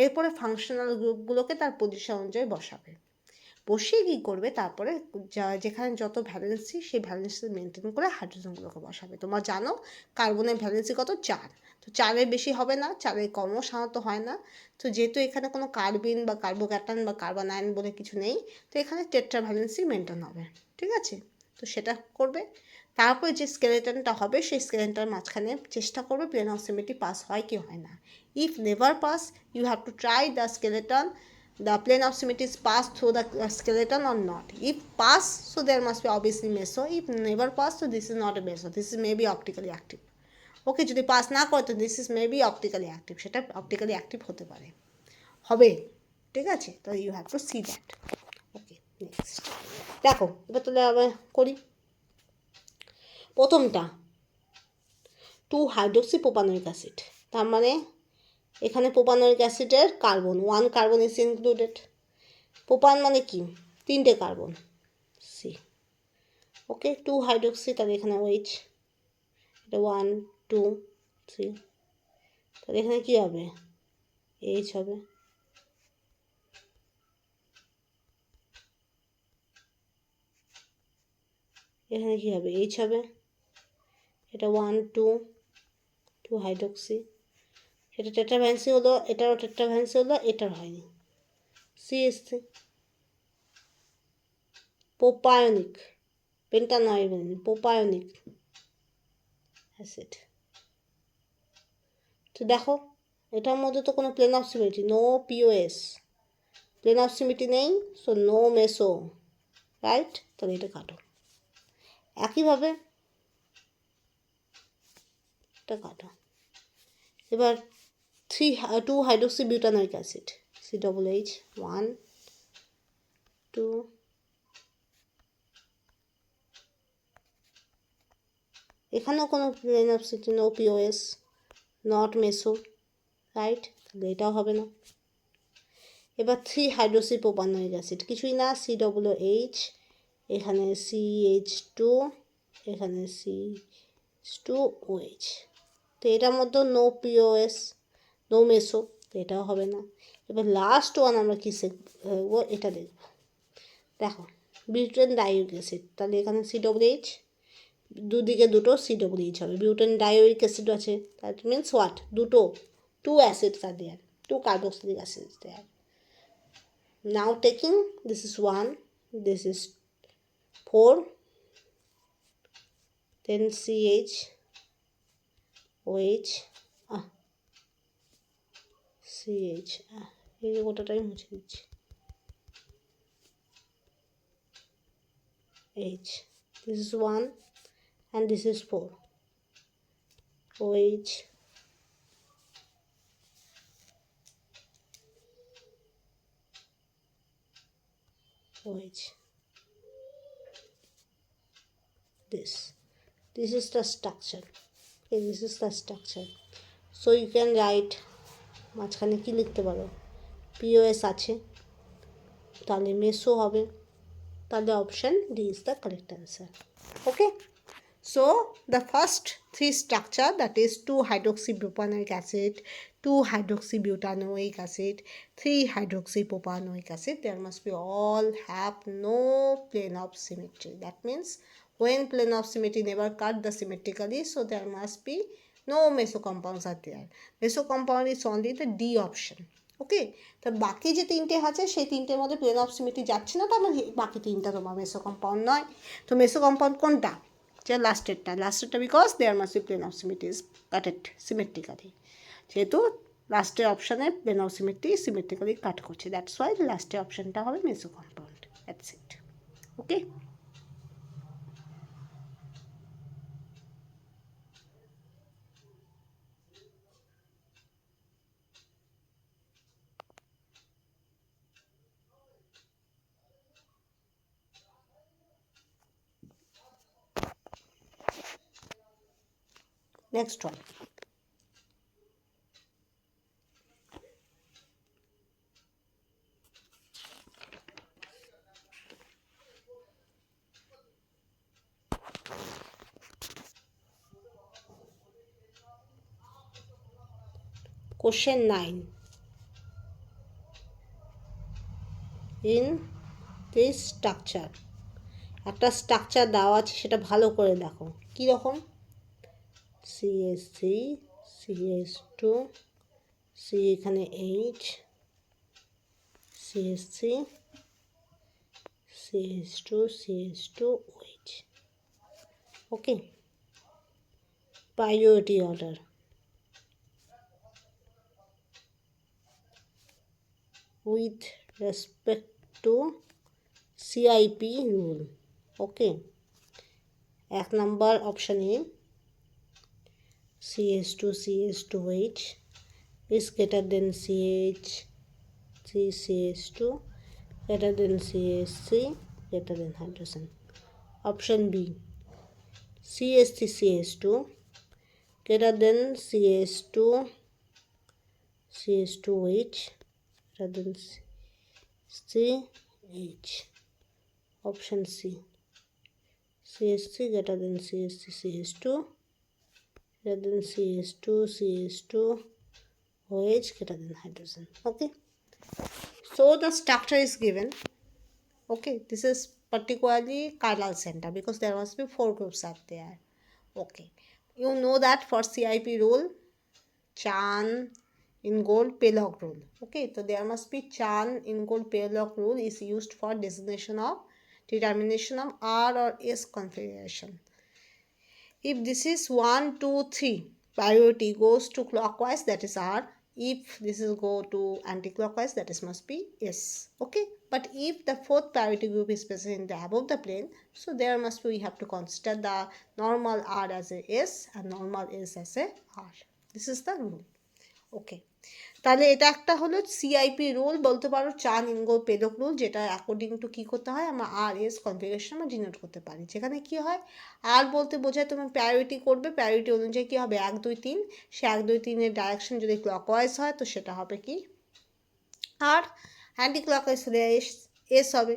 এরপরে ফাংশনাল গ্রুপগুলোকে তার পজিশন অনুযায়ী বসাবে, বসিয়ে কী করবে, তারপরে যেখানে যত ভ্যালেন্সি, সেই ভ্যালেন্সি মেনটেন করে হাইড্রোজেনগুলোকে বসাবে। তোমরা জানো কার্বনের ভ্যালেন্সি কত? 4, তো তো 4-এর বেশি হবে না, 4-এর কমও সাধারণত হয় না। তো যেহেতু এখানে কোনো কার্বিন বা কার্বোক্যাটায়ন বা কার্বন আয়ন বলে কিছু নেই, তো এখানে টেট্রাভ্যালেন্সি মেনটেন হবে, ঠিক আছে। তো সেটা করবে। তারপরে যে স্কেলেটনটা হবে সেই স্কেলেটনের মাঝখানে চেষ্টা করবে প্লেন অফ সিমেট্রি পাস হয় কি হয় না। If never pass, you have to try the skeleton, the plane of symmetry is passed through the skeleton or not. If pass, so there must be obviously meso. If never pass, so this is not a meso, this is maybe optically active. Okay, যদি pass না করে তো this is maybe optically active, সেটা optically active হতে পারে, হবে, ঠিক আছে। তো you have to see that. Okay, next দেখো, এবার তাহলে আবার করি। প্রথমটা 2-হাইড্রোক্সিপ্রোপানোয়িক অ্যাসিড, তার মানে এখানে প্রোপানোয়িক অ্যাসিডের কার্বন 1 কার্বন ইজ ইনক্লুডেড। প্রোপান মানে কি, 3টে কার্বন, সি। ওকে, 2-হাইড্রোক্সি, তাহলে এখানে OH, এটা 1 2 3, তাহলে এখানে কী হবে, H হবে। এখানে কী হবে, H হবে। এটা 1 2 হাইড্রোক্সি, সেটা টেট্রাভ্যালেন্সি হলো, এটারও টেট্রাভ্যালেন্সি হলো, এটার হয়নি, CH3। Propanoic, pentanoic, propanoic acid. তো দেখো এটার মধ্যে তো কোনো plane of symmetry, no POS, plane of symmetry নেই, সো নো মেসো, রাইট। তাহলে এটা কাটো। একইভাবে এটা কাটো। এবার 2-হাইড্রোক্সিবিউটানোয়িক অ্যাসিড, COOH 1 2, এখানেও কোনো plane of symmetry, no POS, not meso, right. তাহলে এটাও হবে না। এবার 3-হাইড্রোক্সিপ্রোপানোয়িক অ্যাসিড, কিছুই না, COOH, এখানে CH2, এখানে CH2OH, তো এটার মধ্যে নো POS, নো মেসো, তো এটাও হবে না। এবার লাস্ট ওয়ান আমরা কী দেখবো, এটা দেখব। দেখো বিউটেন ডাইওয়িক অ্যাসিড, তাহলে এখানে COOH, দুদিকে দুটো COOH হবে, বিউটেন ডাইওয়িক অ্যাসিড আছে, দ্যাট মিনস হোয়াট, দুটো 2 acids are there, 2 carboxylic acids there. Now taking, this is 1, this is 4, then CH OH CH, এই গোটাটাই মুছে দিচ্ছি, H, this is 1 and this is 4, OH OH, this is the structure. Okay, this is the structure. So you can write, মাঝখানে কি লিখতে পারো, POS আছে, তাহলে মেসো হবে, তাহলে option D is the correct answer. Okay, so the first 3 structure, that is 2-hydroxypropanoic acid, 2-hydroxybutanoic acid, 3-hydroxypropanoic acid, there must be all have no plane of symmetry. That means when plane of symmetry never cut the symmetrically, so there must be no meso compounds are there. Meso compound is only the D option. ওকে, তো বাকি যে 3টে আছে সেই 3টের মধ্যে plane of symmetry যাচ্ছে না, তার মানে বাকি 3টা তোমার মেসো কম্পাউন্ড নয়। তো মেসো কম্পাউন্ড কোনটা, যে লাস্টেরটা because there must be plane of symmetry is cutted symmetrically, যেহেতু লাস্টের অপশানে plane of symmetry symmetrically cut করছে, দ্যাটস ওয়াই লাস্টের অপশানটা হবে meso compound, that's it. Okay, next one. Question 9. In this structure, একটা স্ট্রাকচার দেওয়া আছে, সেটা ভালো করে দেখো কীরকম, CH3 CH2 C এখানে H CH3 CH2 CH2 OH. Okay, priority order. With respect to CIP rule. Okay, 1 number option A, CH2 CH2H is greater than CH3 CH2 greater than CH3 greater than hydrogen. Option B, CH3 CH2 greater than CH2 CH2H greater than CH. Option C, CH3 greater than CH3 CH2 greater than CH2 CH2 OH greater than hydrogen. Okay, so the structure is given. Okay, this is particularly chiral center because there must be 4 groups are there. Okay, you know that for CIP rule, Chan in gold Pelog rule. Okay, so there must be Chan in gold Pelog rule is used for determination of R or S configuration. If this is 1 2 3, priority goes to clockwise, that is R. If this is go to anti-clockwise, that is must be S. Okay, but if the 4th priority group is present in the above the plane, so there must be, we have to consider the normal R as a S and normal S as a R. This is the rule. Okay, তাহলে এটা একটা হলো CIP rule বলতে পারো, চান ইনগো পেলক rule, যেটা according to কী করতে হয়, আমরা আর এস কনফিগারেশন আমরা ডিনোট করতে পারি। যেখানে কী হয়, আর বলতে বোঝায় তুমি প্রায়োরিটি করবে, প্রায়োরিটি অনুযায়ী কী হবে 1 2 3, সে 1 2 3-এর ডাইরেকশন যদি ক্লকওয়াইজ হয় তো সেটা হবে কি আর, অ্যান্টি ক্লকওয়াইজ হলে এস হবে।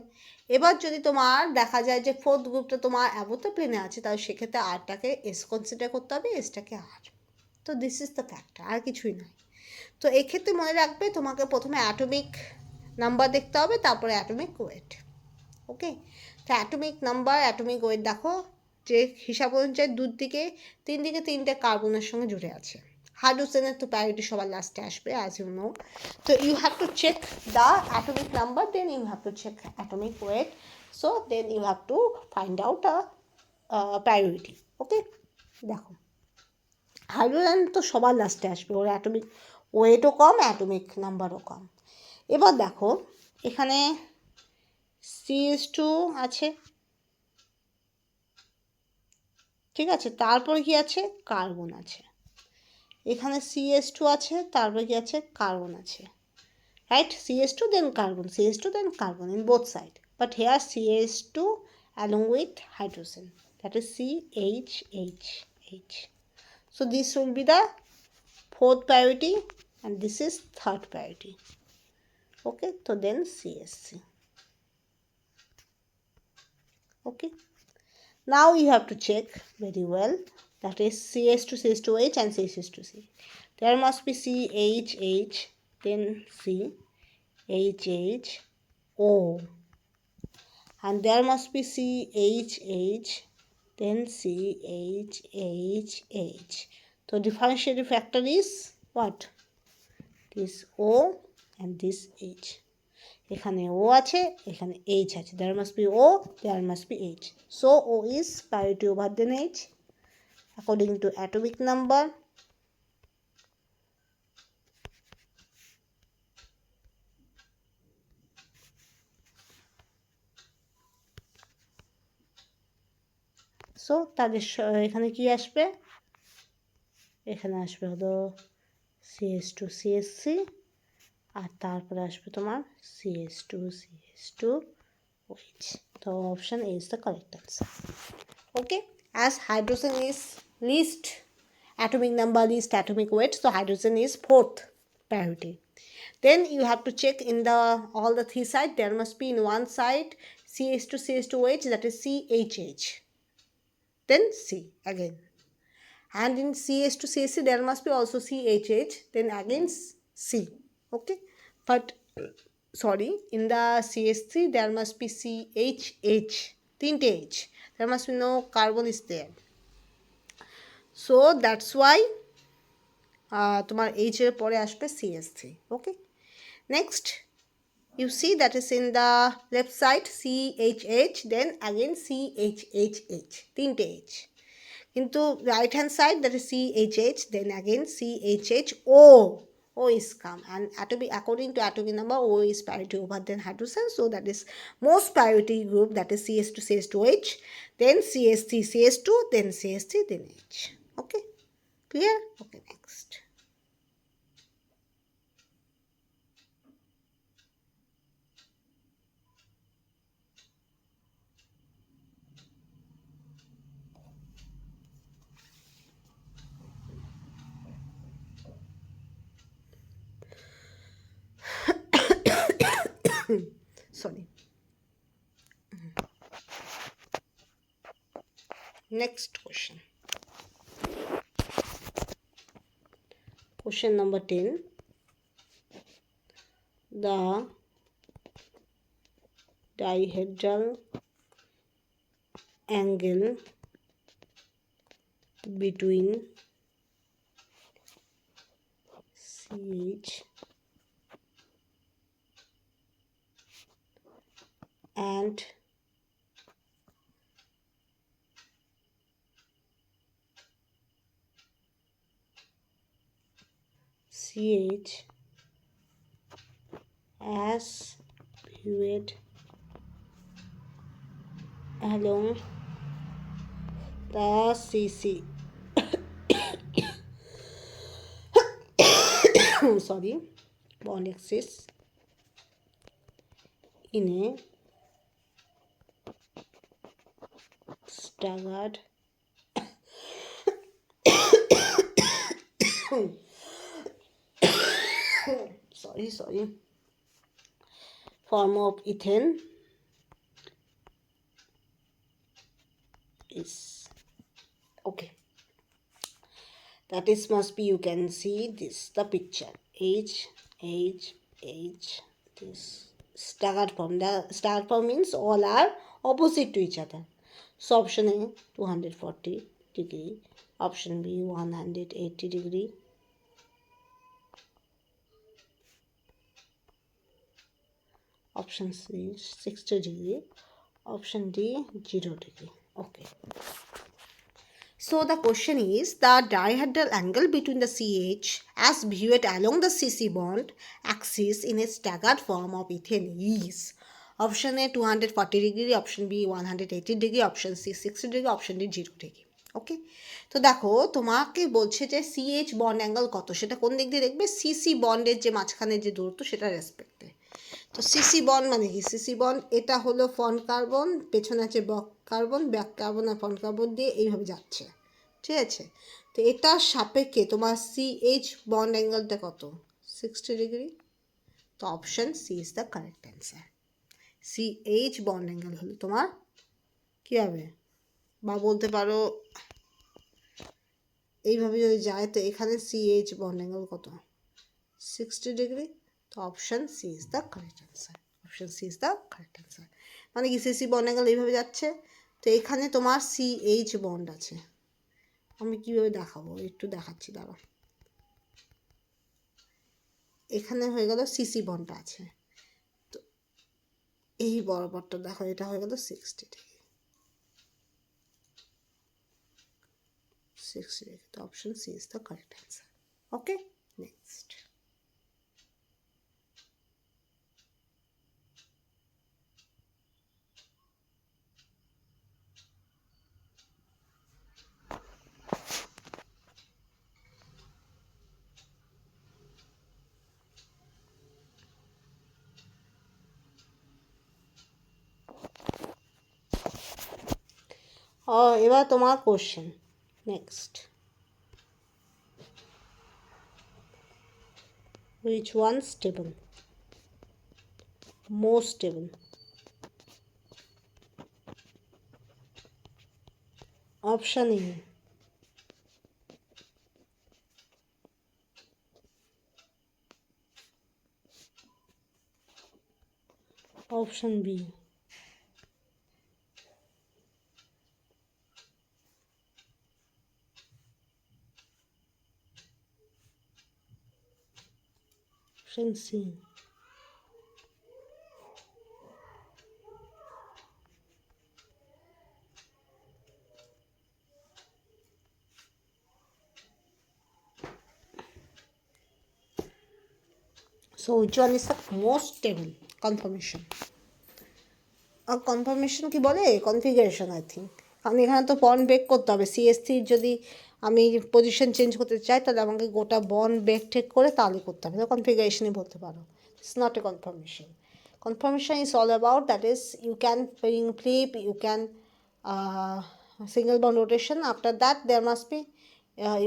এবার যদি তোমার দেখা যায় যে 4th গ্রুপটা তোমার অ্যাবো প্লেনে আছে, তাহলে সেক্ষেত্রে আরটাকে এস কনসিডার করতে হবে, এসটাকে আর। তো দিস ইজ দ্য ফ্যাক্টর, আর কিছুই নয়। তো এক্ষেত্রে মনে রাখবে তোমাকে প্রথমে অ্যাটমিক নাম্বার দেখতে হবে, তারপরে অ্যাটমিক ওয়েট। ওকে, তো অ্যাটমিক নাম্বার অ্যাটমিক ওয়েট দেখো যে হিসাব অনুযায়ী 3 দিকে 3টে কার্বনের সঙ্গে জুড়ে আছে। হাইড্রোজেনের তো প্রায়োরিটি সবার লাস্টে আসবে অ্যাজ ইউ নো। তো you have to check the atomic number, then you have to check atomic weight, so then you have to find out a priority. Okay, দেখো হাইড্রোজেন তো সবার লাস্টে আসবে, ওর অ্যাটমিক ওয়েটও কম, অ্যাটমিক নাম্বারও কম। এবার দেখো এখানে CH2 আছে, ঠিক আছে, তারপর কি আছে কার্বন আছে। এখানে CH2 আছে, তারপর কি আছে কার্বন আছে, right, CH2 then carbon, CH2 then carbon in both side, but here CH2 along with hydrogen, that is CHHH. So this will be the 4th priority and this is 3rd priority. Okay, so then CSC. Okay, now you have to check very well, that is CH2 CH2H and CH2C. There must be CHH, then CHH O, and there must be CHH, then CHHH. So differentiating factor is what? This O and this H. এখানে O আছে, এখানে H আছে, there must be O, there must be H. So O is priority over than H according to atomic number. So তাদের এখানে কি আসবে, এখানে আসবে হলো CH2 CSC, আর তারপরে আসবে তোমার CH2 CH2 OH. So option A is the correct answer. Okay, as hydrogen is least atomic number, least atomic weight, so hydrogen is 4th priority. Then you have to check in the all the 3 sides, there must be in one side CH2 CH2OH, that is CHH, then C again, and in CH2 CHC there must be also CHH, then again C. Okay, but sorry, in the CH3 there must be CHH, 3 H, there must be no carbon is there, so that's why তোমার এইচের পরে আসবে CH3. Okay, next you see that is in the left side CHH, then again CHHH, তিনটে H. কিন্তু right hand side that is CHH, then again CHHO. O is come, and atomic, according to atomic number, O is priority over than hydrogen, so that is most priority group, that is CS2 CS2H, then CS3 CS2, then CS3, then H. Okay, clear? Okay, next. Sorry. Next question. Question number 10. The dihedral angle between CH and CH as viewed along the CC sorry, bond axis in a staggered sorry form of ethane is okay. That is must be, you can see this the picture H this staggered form. The staggered form means all are opposite to each other. So option A 240 degree, option B 180 degree, option C 60 degree, option D 0 degree. Okay. So the question is, the dihedral angle between the CH as viewed along the CC bond axis in a staggered form of ethane is option A 240 degree, option B 180 degree, option C 60 degree, option D 0 degree. ওকে, তো দেখো তোমাকে বলছে যে CH bond angle কত, সেটা কোন দিক দিয়ে দেখবে, সিসি বন্ডের যে মাঝখানে যে দূরত্ব সেটা রেসপেক্টে। তো সিসি বন্ড মানে কি, সিসি বন্ড এটা হলো ফ্রন্ট কার্বন, পেছনে আছে ব্যাক কার্বন, ব্যাক কার্বন আর ফ্রন্ট কার্বন দিয়ে এইভাবে যাচ্ছে, ঠিক আছে। তো এটার সাপেক্ষে তোমার CH বন্ড অ্যাঙ্গেলটা কত, 60 ডিগ্রি। তো option C is the correct answer. CH bond angle হলো তোমার কী হবে, বা বলতে পারো এইভাবে যদি যায়, তো এখানে CH বন্ড অ্যাঙ্গেল কত, 60 ডিগ্রি। তো option C is the correct answer. Option C is the correct answer. মানে কি, সিসি বন্ড অ্যাঙ্গেল এইভাবে যাচ্ছে, তো এখানে তোমার CH বন্ড আছে। আমি কীভাবে দেখাবো, একটু দেখাচ্ছি দাঁড়াও। এখানে হয়ে গেল সিসি বন্ডটা আছে, তো এই বরাবরটা দেখো, এটা হয়ে গেল 60 ডিগ্রি, 60 ডিগ্রি। তো option C is the correct answer. Okay, next. এবার তোমার question next, which one stable, most stable? Option A option B, Option C. So which one is the most stable? Conformation. আর conformation কি বলে configuration I think, কারণ এখানে তো bond break করতে হবে। সিএসসির যদি আমি পজিশন চেঞ্জ করতে চাই তাহলে আমাকে গোটা বন্ড ব্রেক টেক করে তাহলে করতে হবে, তো কনফিগারেশনই বলতে পারো। It's not a confirmation. Confirmation is all about, that is, you can bring flip, you can single bond rotation. After that there must be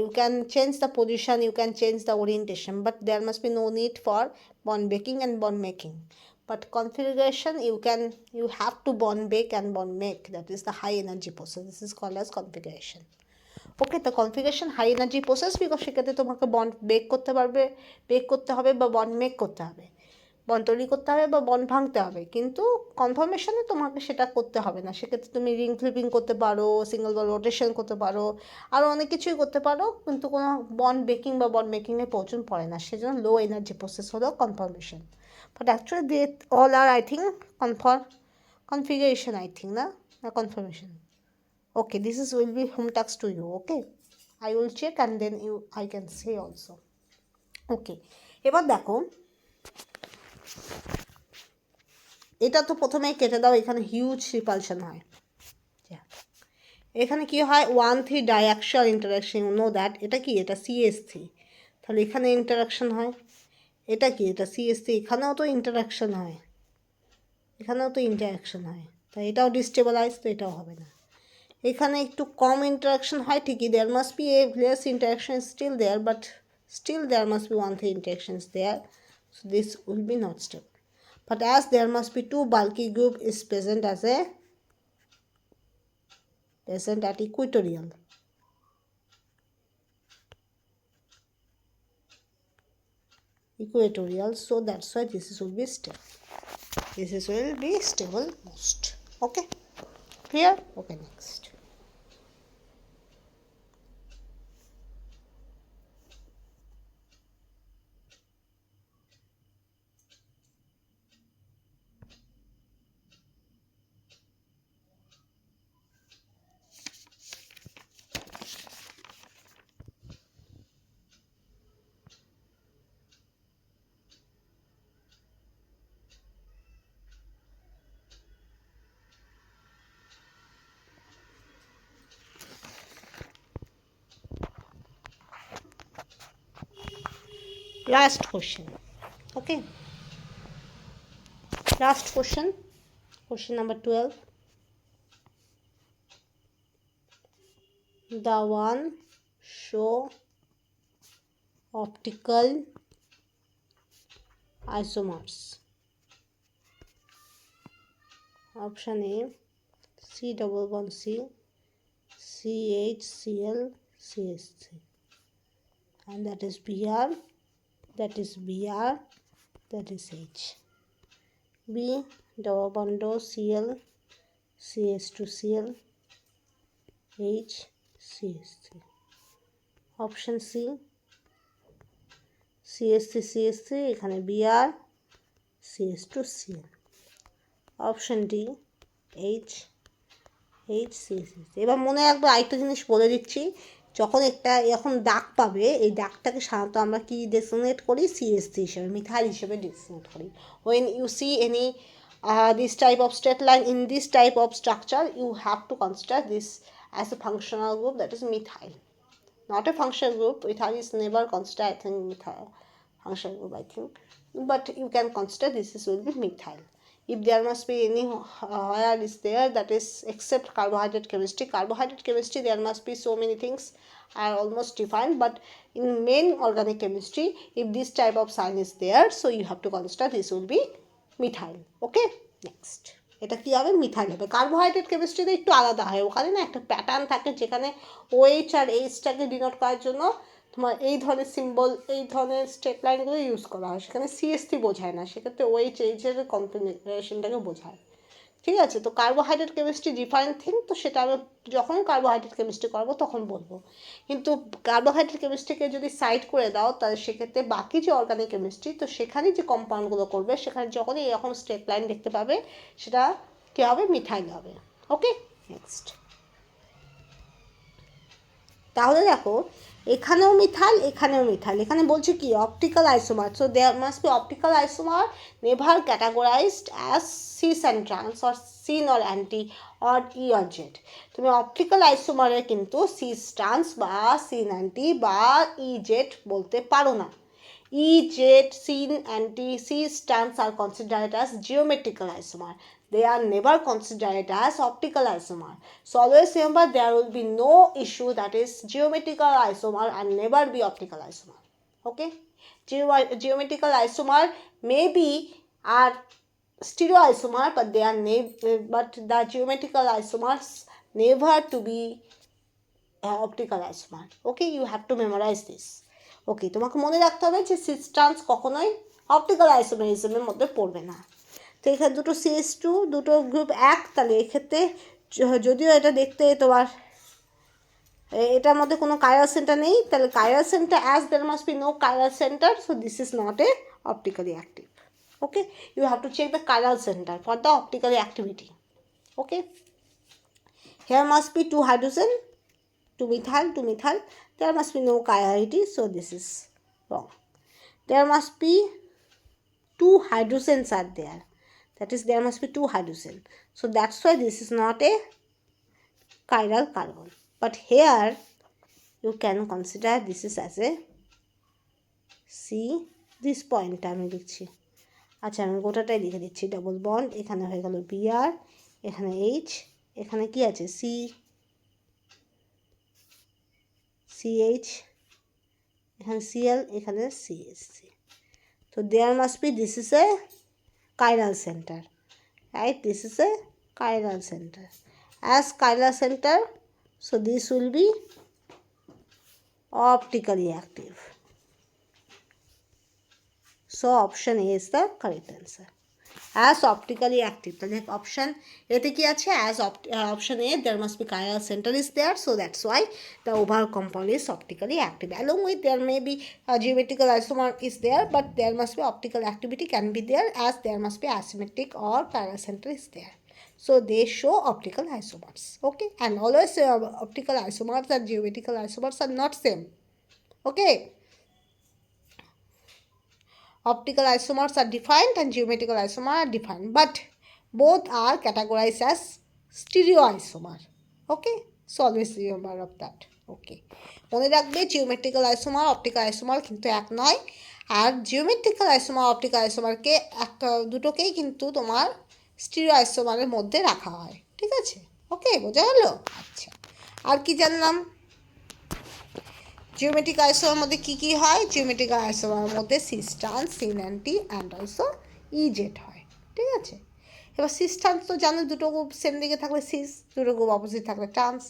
you can change the position, you can change the orientation, but there must be no need for bond breaking and bond making. But configuration, you have to bond break and bond make, that is the high energy process. This is called as configuration. Okay, তো configuration high energy process, because সেক্ষেত্রে তোমাকে bond break করতে হবে বা bond make করতে হবে, bond তৈরি করতে হবে বা বন্ড ভাঙতে হবে। কিন্তু কনফার্মেশনে তোমাকে সেটা করতে হবে না, সেক্ষেত্রে তুমি রিং ফ্লিপিং করতে পারো, সিঙ্গল বন্ড রোটেশন করতে পারো, আরও অনেক কিছুই করতে পারো, কিন্তু কোনো বন্ড ব্রেকিং বা বন্ড মেকিংয়ের প্রয়োজন পড়ে না, সেজন্য লো এনার্জি প্রসেস হলো conformation. But actually they all are I think configuration, I think, na confirmation. Okay, this is will be home task to you. Okay, I will check and then I can say also. Okay, এবার দেখো, এটা তো প্রথমেই কেটে দাও, এখানে huge repulsion হয়। এখানে কি হয় 1,3 ডাইঅ্যাক্সিয়াল ইন্টারাকশন, ইউ নো দ্যাট। এটা কি, এটা CH3, তাহলে এখানে ইন্টারাকশন হয়। এটা কি, এটা CH3, এখানেও তো ইন্টারাকশন হয়, তাই এটাও ডিস্টেবলাইজ, তো এটাও হবে না। এখানে একটু কম ইন্টারাকশন হয় ঠিকই, there must be a less interaction still there, but still there must be 1,3 interactions there, so this will be not stable. But as there must be two bulky group is present at equatorial, so that's why this will be stable. This will be stable most. Okay, clear? Okay, next. Last question. Okay, last question number 12. The one show optical isomers. Option A, C double bond C, CHCl CH3, and that is Br, that is H. B double bond Cl CH2Cl H CH3. Option C, CH3 এখানে Br CH2Cl. Option D H CH3. এবার মনে রাখবো আরেকটা জিনিস বলে দিচ্ছি, যখন একটা এরকম দাগ পাবে, এই দাগটাকে সাধারণত আমরা কি ডেসিগনেট করি, CH3 হিসেবে, মিথাইল হিসেবে ডেসিগনেট করি। when you see any this type of straight line in this type of structure, you have to consider this as a functional group, that is methyl, not a functional group. Methyl is never considered, I think, methyl functional group, I think, but you can consider this will be methyl. If there must be any where is there, that is except carbohydrate chemistry, there must be so many things are almost defined, but in main organic chemistry, if this type of sign is there, so you have to consider this will be methyl. Okay, next, এটা কি হবে, methyl হবে। Carbohydrate কেমিস্ট্রিতে একটু আলাদা হয়, ওখানে না একটা প্যাটার্ন থাকে যেখানে OH আর Hটাকে ডিনোট করার জন্য তোমার এই ধরনের সিম্বল, এই ধরনের স্ট্রেট লাইনগুলো ইউজ করা হয়, সেখানে CH3 বোঝায় না, সেক্ষেত্রে OH H এর কনফিগারেশনটাকে বোঝায়। ঠিক আছে, তো কার্বোহাইড্রেট কেমিস্ট্রি ডিফারেন্ট থিং, তো সেটা আমি যখন কার্বোহাইড্রেট কেমিস্ট্রি করবো তখন বলবো। কিন্তু কার্বোহাইড্রেট কেমিস্ট্রিকে যদি সাইড করে দাও তাহলে সেক্ষেত্রে বাকি যে অর্গানিক কেমিস্ট্রি, তো সেখানে যে কম্পাউন্ডগুলো করবে সেখানে যখনই এরকম স্টেপ লাইন দেখতে পাবে সেটা কী হবে, মিথাইল হবে। Okay, next. তাহলে দেখো এখানেও মিথাইল, এখানেও মিথাইল, এখানে বলছে কি optical isomer, so there must be optical isomer never categorised as cis and trans or syn or anti or E or Z. তুমি অপটিক্যাল আইসোমারে কিন্তু সিস ট্রান্স বা সিন অ্যান্টি বা ই জেড বলতে পারো না। E Z, syn, anti, cis trans are considered as geometrical isomer. They are never considered as optical isomer. So always remember there will be no issue that is geometrical isomer and never be optical isomer. Okay? Geometrical isomer may be are stereoisomer, but they are but the geometrical isomers never to be optical isomer. Okay, you have to memorize this. Okay, তোমাকে মনে রাখতে হবে যে cis trans কখনোই optical আইসোমেরিজমের মধ্যে পড়বে না। তো এখানে দুটো CH2 দুটো গ্রুপ এক, তাহলে এক্ষেত্রে যদিও এটা দেখতে তোমার এটার মধ্যে কোনো কাইরাল সেন্টার নেই, তাহলে chiral centre as there must be no chiral centre, so this is not a optically active. Okay, you have to check the chiral centre for the optically activity. Okay, here must be two hydrogen, two methyl, there must be no chirality, so this is wrong. There must be two hydrogens are there, that is there must be two hydrogen, so that's why this is not a chiral carbon, but here you can consider this is as a C. this point আমি লিখছি, আচ্ছা আমি গোটাটাই লিখে দিচ্ছি, double bond, এখানে হয়ে গেল Br, এখানে H, এখানে কি আছে C, CH, এখানে Cl, এখানে CHC, so there must be this is a chiral center, right? This is a chiral center. As chiral center, so this will be optically active. So option A is the correct answer. As optically active. তাহলে option এতে কি আছে? As option A, there must be chiral center is there, so that's why the overall compound is optically active. Along with there may be a geometrical isomer is there, but there must be optical activity can be there, as there must be asymmetric or chiral center is there. So they show optical isomers. Okay, and always optical isomers and geometrical isomers are not same. Okay, optical isomers are defined and geometrical isomers are defined, but both are categorized as stereoisomer. Okay, so always remember of that. Okay, মনে রাখবে geometrical isomer optical isomer কিন্তু এক নয়, আর geometrical isomer optical আইসোমারকে দুটোকেই কিন্তু তোমার stereo আইসোমারের মধ্যে রাখা হয়। ঠিক আছে, ওকে, বোঝা গেল? আচ্ছা, আর কি জানলাম? জিওমেট্রিক আইসোমারের মধ্যে কী কী হয়? জিওমেট্রিক আইসোমারের মধ্যে cis trans, syn anti and also E Z হয়। ঠিক আছে, এবার সিস ট্রান্স তো জানো, দুটো গ্রুপ সেম দিকে থাকলে সিস, দুটো গ্রুপ অপোজিট থাকলে ট্রান্স।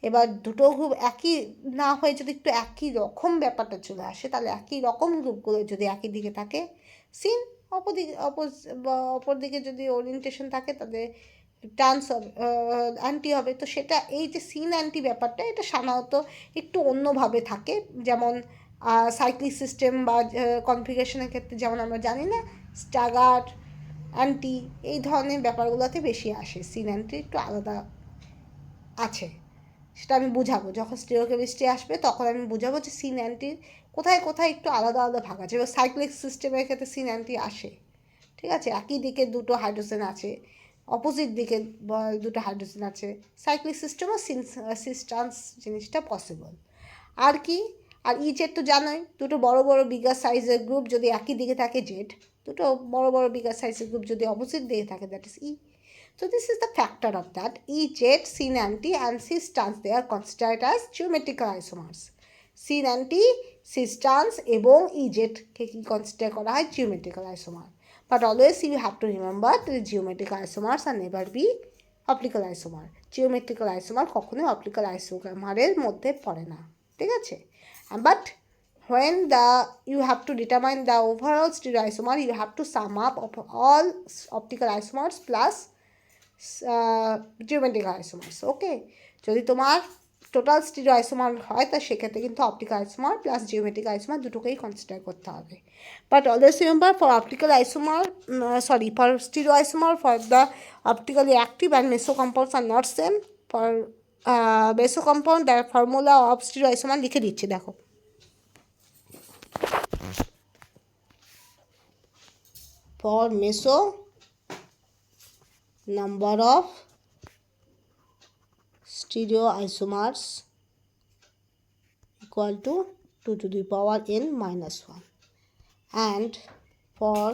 এবার দুটো গ্রুপ একই না হয়ে যদি একটু একই রকম ব্যাপারটা চলে আসে, তাহলে একই রকম গ্রুপগুলো যদি একই দিকে থাকে সিন, অপর দিকে যদি ওরিয়েন্টেশন থাকে তাদের ট্রান্স হবে, অ্যান্টি হবে। তো সেটা এই যে সিন অ্যান্টি ব্যাপারটা, এটা সাধারণত একটু অন্যভাবে থাকে, যেমন সাইক্লিক সিস্টেম বা কনফিগারেশনের ক্ষেত্রে যেমন আমরা জানি না স্টাগার অ্যান্টি, এই ধরনের ব্যাপারগুলোতে বেশি আসে। সিন অ্যান্টি একটু আলাদা আছে, সেটা আমি বুঝাবো যখন স্টিরিওকেমিস্ট্রি আসবে, তখন আমি বুঝাবো যে সিন অ্যান্টির কোথায় কোথায় একটু আলাদা আলাদা ভাগ আছে। এবার সাইক্লিক সিস্টেমের ক্ষেত্রে সিন অ্যান্টি আসে, ঠিক আছে, একই দিকে দুটো হাইড্রোজেন আছে, অপোজিট দিকে দুটো হাইড্রোজেন আছে, সাইক্লিক সিস্টেমও সিস ট্রান্স জিনিসটা পসিবল। আর কি, আর ই জেড তো জানোই, দুটো বড় বড় বিগার সাইজের গ্রুপ যদি একই দিকে থাকে জেড, দুটো বড় বড় বিগার সাইজের গ্রুপ যদি অপোজিট দিকে থাকে that is E. So this is the factor of that. E jet, sin anti and cis trans, they are considered as geometrical isomers. Sin anti, cis trans এবং E jet কে কি consider করা হয়? Geometrical isomer. But always you have to remember the geometrical isomers are never be optical isomer. Geometrical isomer কখনোই optical isomer-এর মধ্যে পড়ে না। ঠিক আছে? But when you have to determine the overall stereoisomer, you have to sum up of all optical isomers plus geometric isomers. Okay, যদি তোমার total stereo isomer হয় তা সেক্ষেত্রে কিন্তু optical isomer plus geometric isomer দুটোকেই কনসিডার করতে হবে। But always remember for optical isomer, for stereo isomer for the optically active and meso compounds are not same. For meso compound the formula of stereo isomer লিখে দিচ্ছি, দেখো। For meso, number of stereoisomers equal to 2 to the power n minus 1, and for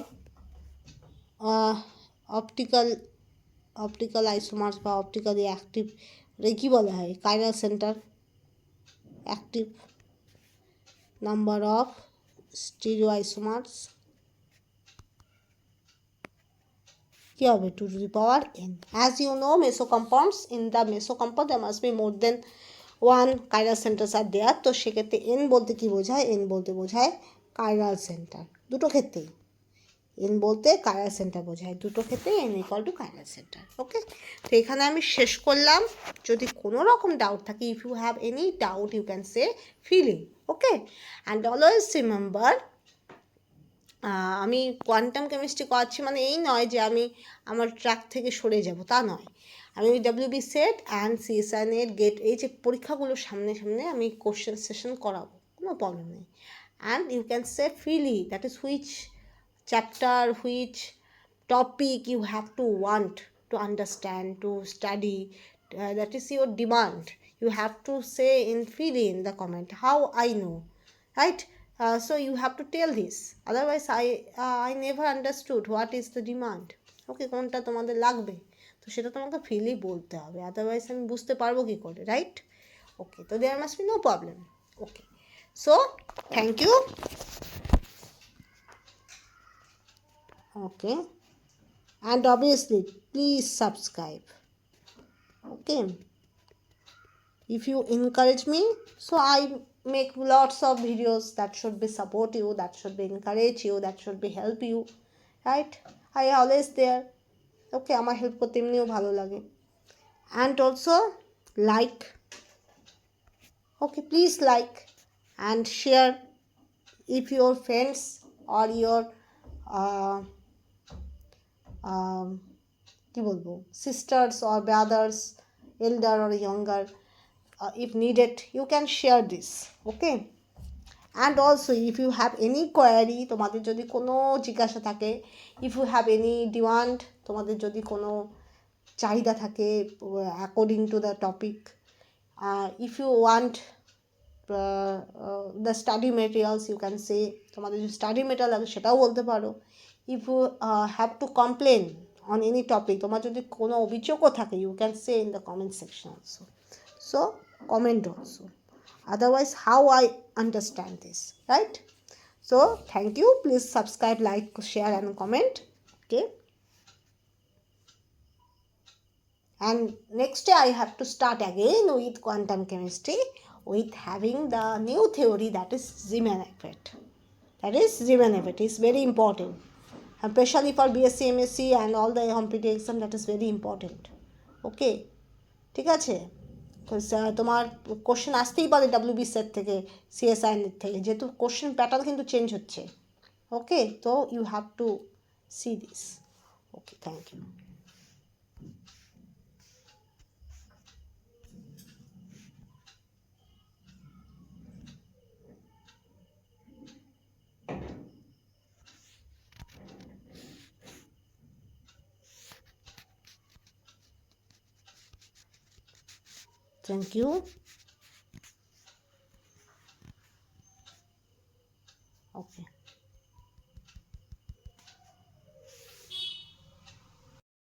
optical isomers বা optically active কি বলা হয়, chiral center active, number of stereoisomers কি হবে 2 to the power n. As you know, meso compounds, in the meso compound there must be more than one chiral centers are there. তো সেক্ষেত্রে n বলতে কি বোঝায়, n বলতে বোঝায় chiral center, দুটো ক্ষেত্রেই n বলতে chiral center বোঝায়, দুটো ক্ষেত্রেই n equal to chiral center. ওকে, তো এখানে আমি শেষ করলাম। যদি কোনো রকম ডাউট থাকে, if you have any doubt you can say feeling. Okay, and always remember, আমি কোয়ান্টাম কেমিস্ট্রি করাচ্ছি মানে এই নয় যে আমি আমার ট্র্যাক থেকে সরে যাব, তা নয়। আমি WBSET and CSIR NET GATE এই যে পরীক্ষাগুলো সামনে সামনে আমি কোশ্চেন সেশন করাবো, কোনো প্রবলেম নেই। And you can say freely that is which chapter, which topic you have to want to understand, to study, that is your demand. You have to say in freely in the comment how I know, right? So you have to tell this, otherwise I never understood what is the demand. ওকে, কোনটা তোমাদের লাগবে তো সেটা তোমাকে freely বলতে হবে, otherwise আমি বুঝতে পারবো কি করে, রাইট? ওকে, তো there must be no problem. Okay, so thank you. Okay, and obviously please subscribe. Okay, if you encourage me, so I make lots of videos that should be support you, that should be encourage you, that should be help you, right? I always there. Okay, আমার help করতে এমনিও ভালো লাগে। And also like, okay, please like and share if your friends or your কি বলবো, sisters or brothers, elder or younger, if needed you can share this. Okay, and also if you have any query, তোমাদের যদি কোনো জিজ্ঞাসা থাকে, if you have any demand, তোমাদের যদি কোনো চাহিদা থাকে according to the topic, if you want the study materials you can say, তোমাদের যদি স্টাডি মেটেরিয়াল লাগে সেটাও বলতে পারো। if you have to complain on any topic, তোমার যদি কোনো অভিযোগও থাকে you can say in the comment section also. So comment also, otherwise how I understand this, right? So thank you, please subscribe, like, share and comment. Okay, and next day I have to start again with quantum chemistry, with having the new theory, that is Zeeman effect. That is Zeeman effect is very important, especially for B.Sc, M.Sc and all the competitive exam, that is very important. Okay, ঠিক আছে, তোমার question আসতেই পারে WBSET থেকে, CSIR থেকে, যেহেতু question pattern কিন্তু change হচ্ছে। ওকে, তো you have to see this. Okay, thank you. Thank you. Okay.